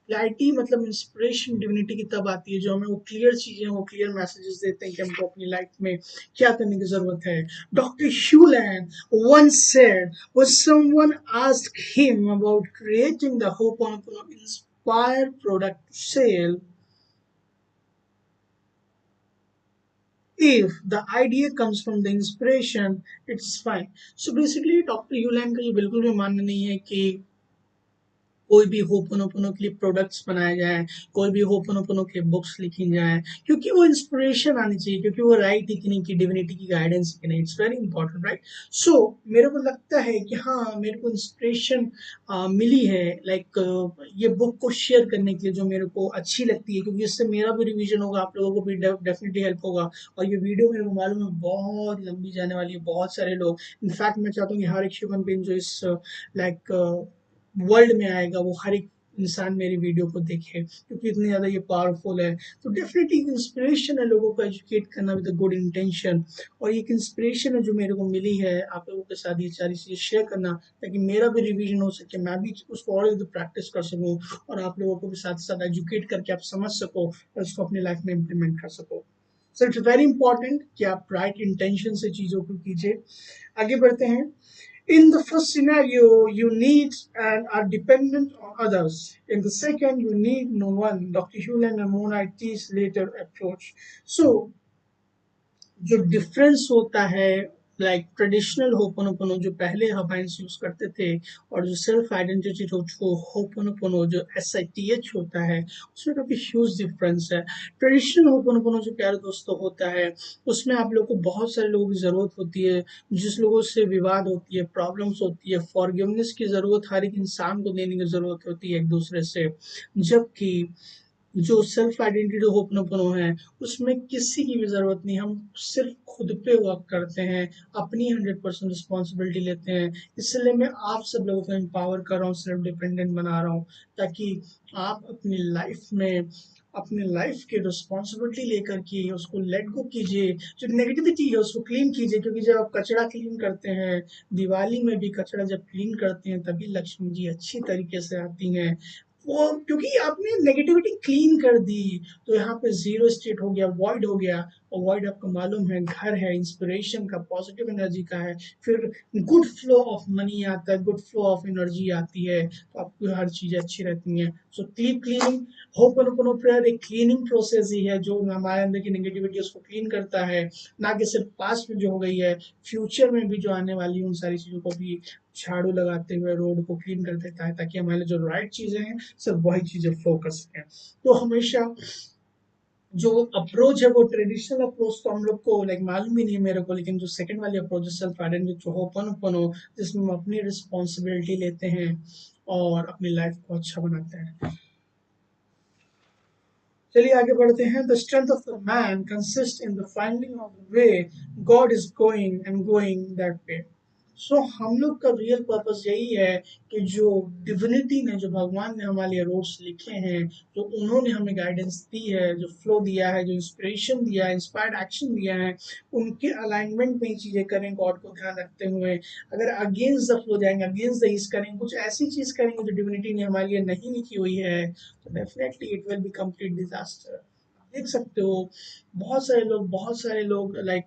क्लैरिटी मतलब इंस्पिरेशन डिविनिटी की तब आती है जो हमें वो क्लियर चीजें, वो क्लियर मैसेजेस देते हैं कि हमको अपनी लाइफ में क्या करने की जरूरत है। Doctor Hew Len once said when someone asked him about creating the Ho'oponopono inspired product to sell, if the idea comes from the inspiration it's fine. So basically doctor Hew Len का ये बिल्कुल भी मानना नहीं है कि कोई भी होपोनोपोनो के लिए प्रोडक्ट्स बनाए जाए, कोई भी होपोनोपोनो के बुक्स लिखी जाए, क्योंकि वो इंस्पिरेशन आनी चाहिए, क्योंकि वो राइट है कि नहीं, की डिविनिटी की गाइडेंस की नहीं, इट्स वेरी इंपॉर्टेंट, राइट। सो मेरे को लगता है कि हाँ, मेरे को इंस्पिरेशन मिली है लाइक ये बुक को शेयर करने के लिए, जो मेरे को अच्छी लगती है, क्योंकि इससे मेरा भी रिवीजन होगा, आप लोगों को भी डेफिनेटली हेल्प होगा। और ये वीडियो मेरे को मालूम है बहुत लंबी जाने वाली है, बहुत सारे लोग, इनफैक्ट मैं चाहता हूँ कि हर एक ह्यूमन बीइंग जो इस लाइक वर्ल्ड में आएगा वो हर एक इंसान मेरी वीडियो को देखे, क्योंकि इतनी ज़्यादा ये पावरफुल है। तो डेफिनेटली इंस्पिरेशन है लोगों को एजुकेट करना विद गुड इंटेंशन। और एक इंस्पिरेशन है जो मेरे को मिली है आप लोगों के साथ ये सारी चीज़ें शेयर करना, ताकि मेरा भी रिवीजन हो सके, मैं भी उसको और ज़्यादा प्रैक्टिस कर सकूँ, और आप लोगों को भी साथ साथ एजुकेट करके आप समझ सको और उसको अपनी लाइफ में इम्प्लीमेंट कर सको। सो इट्स वेरी इंपॉर्टेंट कि आप राइट इंटेंशन से चीज़ों को कीजिए। आगे बढ़ते हैं। In the first scenario, you need and are dependent on others. In the second, you need no one. Dr. Hewland and Mona teach later approach. So जो डिफरेंस होता है लाइक ट्रेडिशनल होपोनोपोनो जो पहले हवाइंस यूज करते थे, और जो self identity जो होपोनोपोनो जो SITH होता है, उसमें काफी ह्यूज डिफरेंस है। ट्रेडिशनल होपोनोपोनो जो प्यारे दोस्तों होता है, उसमें आप लोग को बहुत सारे लोगों की जरूरत होती है, जिस लोगों से विवाद होती है, प्रॉब्लम्स होती है, फॉरगिवनेस की जरूरत हर एक इंसान को देने की जरूरत होती है एक दूसरे से। जबकि जो सेल्फ आइडेंटिटी होपनोपनो है, उसमें किसी की भी जरूरत नहीं, हम सिर्फ खुद पे वर्क करते हैं, अपनी 100% रिस्पॉन्सिबिलिटी लेते हैं। इसलिए मैं आप सब लोगों को एम्पावर कर रहा हूँ, सेल्फ डिपेंडेंट बना रहा हूँ, ताकि आप अपनी लाइफ में अपने लाइफ की रिस्पॉन्सिबिलिटी लेकर के उसको लेट गो कीजिए। जो नेगेटिविटी है उसको क्लीन कीजिए, क्योंकि जब आप कचरा क्लीन करते हैं, दिवाली में भी कचरा जब क्लीन करते हैं तभी लक्ष्मी जी अच्छी तरीके से आती हैं। वो क्योंकि आपने नेगेटिविटी क्लीन कर दी, तो यहाँ पे जीरो स्टेट हो गया, वॉइड हो गया। और वॉइड आपको मालूम है घर है इंस्पिरेशन का, पॉजिटिव एनर्जी का है। फिर गुड फ्लो ऑफ मनी आता है, गुड फ्लो ऑफ एनर्जी आती है, तो आपको हर चीजें अच्छी रहती हैं। सो क्लीन क्लीनिंग होपनोपोनो प्रेयर एक क्लीनिंग प्रोसेस ही है, जो हमारे अंदर की नेगेटिविटी उसको क्लीन करता है। ना कि सिर्फ पास्ट में जो हो गई है, फ्यूचर में भी जो आने वाली है उन सारी चीजों को भी झाड़ू लगाते हुए रोड को क्लीन कर देता है, ताकि हमारे जो राइट चीजें हैं सिर्फ वही चीजें फ्लो कर सकें। तो हमेशा जो अप्रोच है वो ट्रेडिशनल अप्रोच तो हम लोग को लाइक मालूम ही नहीं है मेरे को, लेकिन जो सेकंड वाली अप्रोच है सेल्फ आइडेंटिटी जो ओपन हो, जिसमें हम अपनी रिस्पॉन्सिबिलिटी लेते हैं और अपनी लाइफ को अच्छा बनाते हैं। चलिए आगे बढ़ते हैं। The strength of the man consist in the finding of the way God is going and going that way. So हम लोग का रियल पर्पस यही है कि जो डिविनिटी ने, जो भगवान ने हमारे लिए रोड्स लिखे हैं, जो उन्होंने हमें गाइडेंस दी है, जो फ्लो दिया है, जो इंस्पिरेशन दिया है, इंस्पायर्ड एक्शन दिया है, उनके अलाइनमेंट में ही चीजें करें, गॉड को ध्यान रखते हुए। अगर अगेंस्ट द फ्लो जाएंगे, अगेंस्ट द ईस्ट करेंगे, कुछ ऐसी चीज करेंगे जो डिविनिटी ने हमारे लिए नहीं लिखी हुई है, तो definitely it will be complete disaster. देख सकते हो बहुत सारे लोग लाइक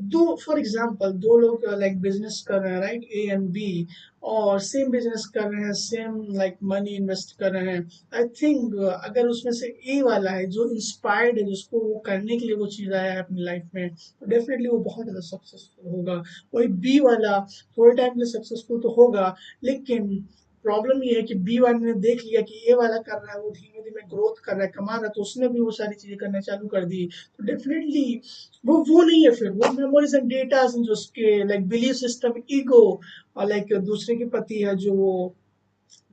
दो, फॉर एग्जांपल दो लोग लाइक बिजनेस कर रहे हैं, राइट, ए एंड बी, और सेम बिजनेस कर रहे हैं, सेम लाइक मनी इन्वेस्ट कर रहे हैं। आई थिंक अगर उसमें से ए वाला है जो इंस्पायर्ड है, जिसको वो करने के लिए वो चीज़ आया है अपनी लाइफ में, तो डेफिनेटली वो बहुत ज़्यादा सक्सेसफुल होगा। वही बी वाला थोड़े टाइम के लिए सक्सेसफुल तो होगा, लेकिन प्रॉब्लम ये है कि बी वाले ने देख लिया कि ए वाला कर रहा है, वो धीमे धीमे ग्रोथ कर रहा है, कमा रहा है, तो उसने भी वो सारी चीजें करना चालू कर दी। तो डेफिनेटली वो नहीं है, फिर वो मेमोरीज एंड डेटा जो उसके लाइक बिलीफ सिस्टम, ईगो, और लाइक दूसरे के प्रति है जो वो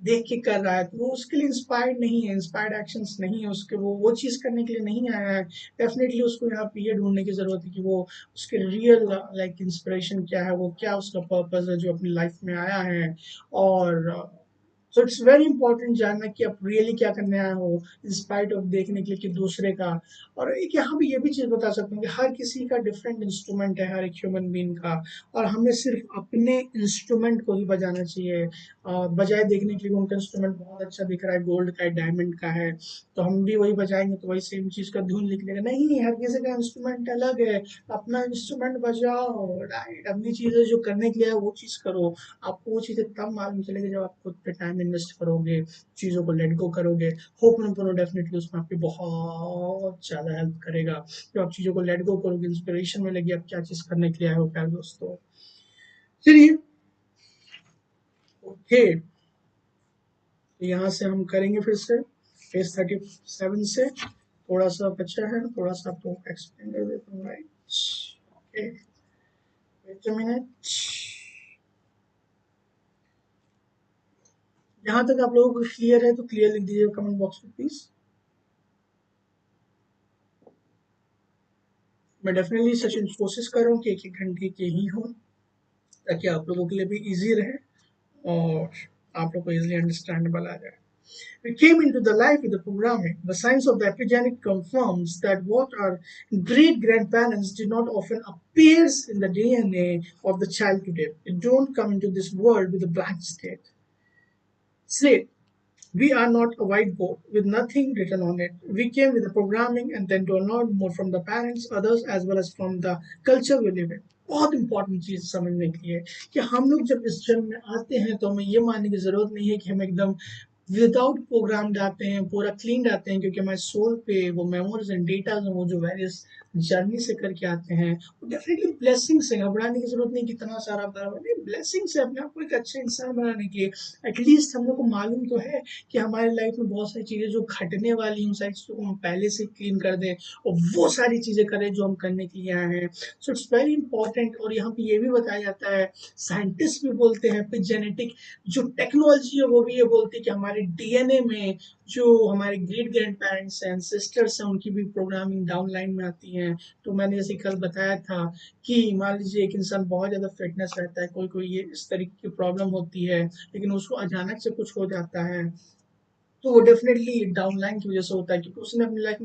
देख के कर रहा है, तो वो उसके लिए इंस्पायर्ड नहीं है, इंस्पायर्ड एक्शंस नहीं है उसके, वो चीज करने के लिए नहीं आया है। डेफिनेटली उसको यहाँ पे ये ढूंढने की जरूरत है कि वो उसके रियल लाइक इंस्पिरेशन क्या है, वो क्या उसका पर्पस है जो अपनी लाइफ में आया है। और सो इट्स वेरी इंपॉर्टेंट जानना कि आप रियली क्या करने आए हो, इंस्पाइट ऑफ देखने के लिए कि दूसरे का। और एक यहाँ भी ये भी चीज बता सकता हूँ कि हर किसी का डिफरेंट इंस्ट्रूमेंट है, हर एक ह्यूमन बीइंग का, और हमें सिर्फ अपने इंस्ट्रूमेंट को ही बजाना चाहिए, बजाय देखने के लिए उनका इंस्ट्रूमेंट बहुत अच्छा दिख रहा है, गोल्ड का है, डायमंड का है, तो हम भी वही बजाएंगे, तो वही सेम चीज का धुन लिख लेंगे। नहीं, हर किसी का इंस्ट्रूमेंट अलग है, अपना इंस्ट्रूमेंट बजाओ, राइट, अपनी चीजें जो करने के लिए है वो चीज करो। आपको वो चीजें तब मालूम चलेगी जब आप खुद पे टाइम इन्वेस्ट करोगे, चीजों को लेट गो करोगे। होपनो डेफिनेटली उसमें आपकी बहुत ज्यादा हेल्प करेगा। जब आप चीजों को लेट गो करोगे, इंस्पिरेशन मिलेगी आप क्या चीज करने के लिए आए हो प्यारे दोस्तों। चलिए, ओके, यहाँ से हम करेंगे फिर से पेज 37 से, थोड़ा सा बचा है, थोड़ा सा आपको एक्सप्लेन कर देता हूँ, right. Okay, wait a minute. यहाँ तक आप लोगों को क्लियर है तो क्लियर लिख दीजिए कमेंट बॉक्स में प्लीज। मैं डेफिनेटली सेशन कोशिश कर रहा हूँ कि एक एक घंटे के ही हो, ताकि आप लोगों के लिए भी इजी रहे और आप लोग को इजीली अंडरस्टैंडेबल आ जाए। We came into the life with the programming. The science of the epigenetic confirms that what our great grandparents did not often appears in the DNA of the child today. You don't come into this world with a blank slate. We are not a whiteboard with nothing written on it. We came with the programming and then to learn more from the parents, others, as well as from the culture we live in. बहुत important चीज समझने के लिए कि हम लोग जब इस जन्म में आते हैं तो हमें ये मानने की जरूरत नहीं है कि हम एकदम विदाउट प्रोग्राम आते हैं, पूरा क्लीन आते हैं, क्योंकि हमारे सोल पे वो मेमोरीज एंड डेटा वो जो वेरियस जर्नी से करके आते हैं, वो डेफिनेटली ब्लेसिंग से, घबराने की जरूरत नहीं कितना सारा बराबर नहीं, ब्लेसिंग से अपने आप को एक अच्छे इंसान बनाने के लिए। एटलीस्ट हम लोग को मालूम तो है कि हमारे लाइफ में बहुत सारी चीजें जो घटने वाली हैं, उन सारी चीजों को हम पहले से क्लीन कर दें और वो सारी चीजें करें जो हम करने के लिए आए हैं। सो इट्स वेरी इंपॉर्टेंट। और यहाँ पे ये भी बताया जाता है, साइंटिस्ट भी बोलते हैं, जेनेटिक जो टेक्नोलॉजी है वो भी ये बोलती है कि हमारे डीएनए में जो हमारे ग्रेट ग्रैंड पेरेंट्स हैं, सिस्टर्स हैं, उनकी भी प्रोग्रामिंग डाउन लाइन में आती है। तो मैंने जैसे कल बताया था कि मान लीजिए एक इंसान बहुत ज्यादा फिटनेस रहता है, कोई कोई ये इस तरीके की प्रॉब्लम होती है, लेकिन उसको अचानक से कुछ हो जाता है, तो वो डेफिनेटली डाउनलाइन की वजह से होता है, क्योंकि उसने अपनी लाइफ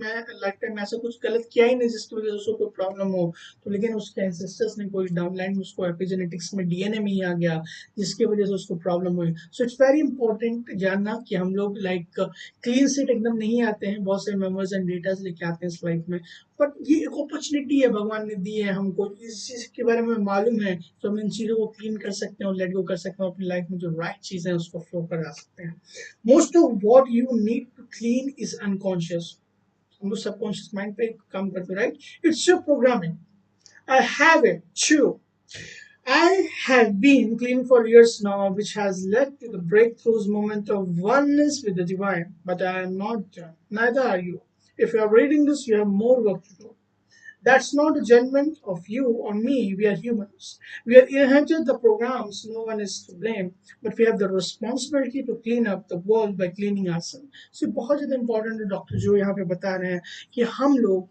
टाइम में ऐसा कुछ गलत किया ही नहीं जिसकी वजह से उसको कोई प्रॉब्लम हो। तो लेकिन उसके एंसेस्टर्स ने कोई डाउनलाइन में उसको एपिजेनेटिक्स में डीएनए में ही आ गया, जिसकी वजह से उसको प्रॉब्लम हुई। सो इट्स वेरी इंपॉर्टेंट जानना कि हम लोग लाइक क्लीन सीट एकदम नहीं आते हैं, बहुत सारे मेमोरीज एंड डेटाज लेके आते हैं इस लाइफ में। बट ये एक अपॉर्चुनिटी है भगवान ने दी है हमको, इस चीज के बारे में मालूम है, तो हम इन चीजों को क्लीन कर सकते हैं और लेट गो कर सकते हैं, अपनी लाइफ में जो राइट चीजें हैं उसको फ्लो करा सकते हैं। Most of what you need to clean is unconscious. हम लोग सबकॉन्शियस माइंड पे काम करते हैं, right, it's your programming. I have it too. I have been clean for years now, which has led to the breakthroughs moment of oneness with the divine. But I am not done. Neither are you. If you are reading this, you have more work to do. That's not a judgment of you or me. We are humans. We have inherited the programs. No one is to blame. But we have the responsibility to clean up the world by cleaning ourselves. So बहुत ज़्यादा important है doctor जो यहाँ पे बता रहे हैं कि हम लोग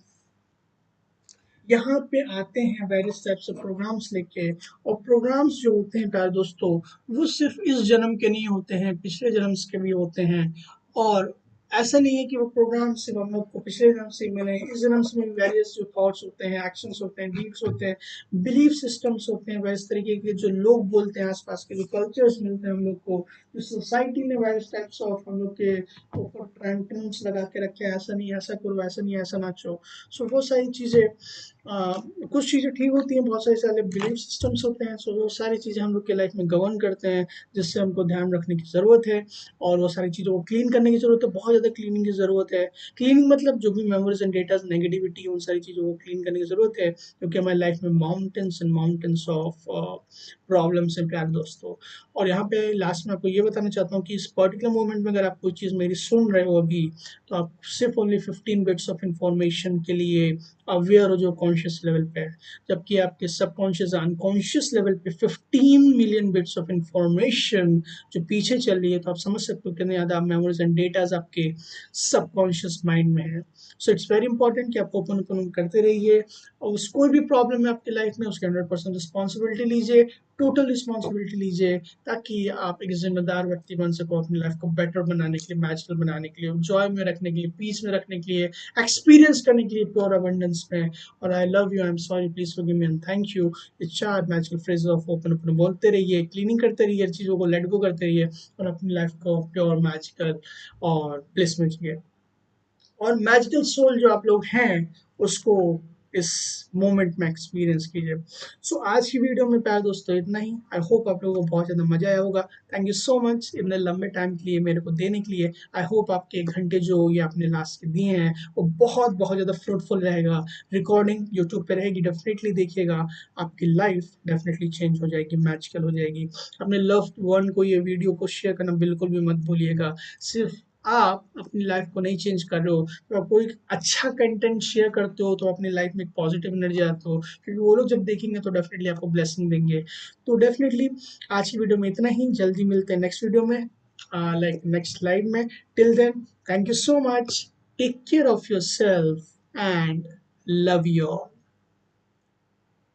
यहाँ पे आते हैं वेरियस टाइप्स ऑफ प्रोग्राम्स लेके। और प्रोग्राम्स जो होते हैं प्यारे दोस्तों, वो सिर्फ इस जन्म के नहीं होते हैं, पिछले जन्म के भी होते हैं। और ऐसा नहीं है कि वो प्रोग्राम सिर्फ हम लोग को पिछले जन्म से ही मिले, इस जन्म से भी वेरियस जो थॉट्स होते हैं, एक्शंस होते हैं, डीड्स होते हैं, बिलीफ सिस्टम्स होते हैं, वैसे तरीके के जो लोग बोलते हैं, आसपास के जो कल्चर्स मिलते हैं हम लोग को, जो सोसाइटी ने वेरियस टाइप्स ऑफ हम लोग के ऊपर ट्रेंड्स लगा के रखे हैं, ऐसा नहीं ऐसा करो, ऐसा नहीं ऐसा नाचो। सो वो सारी चीज़ें, कुछ चीज़ें ठीक होती हैं, बहुत सारे सारे बिलीफ सिस्टम्स होते हैं। सो वो सारी चीज़ें हम लोग के लाइफ में गवर्न करते हैं, जिससे हमको ध्यान रखने की ज़रूरत है। और वो सारी चीज़ों को क्लीन करने की ज़रूरत है, बहुत ज़्यादा क्लीनिंग की ज़रूरत है। क्लीनिंग मतलब जो भी मेमोरीज एंड डेटाज नेगेटिविटी, उन सारी चीज़ों को क्लीन करने की ज़रूरत है, क्योंकि हमारी लाइफ में mountains and mountains of problems हैं प्यारे दोस्तों। और यहाँ पे लास्ट में आपको ये बताना चाहता हूँ कि इस पर्टिकुलर मोमेंट में अगर आप कोई चीज़ मेरी सुन रहे हो अभी, तो आप सिर्फ ओनली 15 बिट्स ऑफ इंफॉर्मेशन के लिए अवेयर हो, जो कॉन्शियस लेवल पे है। जबकि आपके सबकॉन्शियस अनकॉन्शियस लेवल पे 15 मिलियन बिट्स ऑफ इंफॉर्मेशन जो पीछे चल रही है। तो आप समझ सकते हो कितने ज़्यादा मेमोरीज एंड डेटाज आपके सबकॉन्शियस माइंड में है। सो इट्स वेरी इंपॉर्टेंट कि आप ओपन ओपन करते रहिए, और उस कोई भी प्रॉब्लम है आपकी लाइफ में, उसकी 100% रिस्पॉन्सिबिलिटी लीजिए, टोटल रिस्पॉन्सिबिलिटी लीजिए, ताकि आप एक जिम्मेदार व्यक्ति बन सको, अपनी लाइफ को बेटर बनाने के लिए, मैजिकल बनाने के लिए, जॉय में रखने के लिए, पीस में रखने के लिए, एक्सपीरियंस करने के लिए प्योर अबंडेंस में। और I love you, I am sorry, please forgive me and thank you. ये 4 magical phrases of open open बोलते रहिए, क्लीनिंग करते रहिए, चीज़ों को लेट गो करते रहिए, और अपनी लाइफ को प्योर मैजिकल और ब्लिस में जिए। और मैजिकल सोल जो आप लोग हैं, उसको इस मोमेंट में एक्सपीरियंस कीजिए। सो आज की वीडियो में प्यारे दोस्तों इतना ही। आई होप आप लोगों को बहुत ज़्यादा मजा आया होगा। थैंक यू सो मच इतने लंबे टाइम के लिए मेरे को देने के लिए। आई होप आपके 1 घंटे जो ये आपने लास्ट के दिए हैं, वो बहुत बहुत ज़्यादा फ्रूटफुल रहेगा। रिकॉर्डिंग यूट्यूब पे रहेगी, डेफिनेटली देखिएगा। आपकी लाइफ डेफिनेटली चेंज हो जाएगी, मैजिकल हो जाएगी। अपने लव्ड वन को ये वीडियो को शेयर करना बिल्कुल भी मत भूलिएगा। सिर्फ आप अपनी लाइफ को नहीं चेंज कर रहे हो, तो आप कोई अच्छा कंटेंट शेयर करते हो, तो अपनी लाइफ में एक पॉजिटिव एनर्जी आते हो, क्योंकि वो लोग जब देखेंगे तो डेफिनेटली आपको ब्लेसिंग देंगे। तो डेफिनेटली आज की वीडियो में इतना ही। जल्दी मिलते हैं नेक्स्ट वीडियो में, लाइक नेक्स्ट स्लाइड में। Till then, thank you so much, take care of yourself and love you all.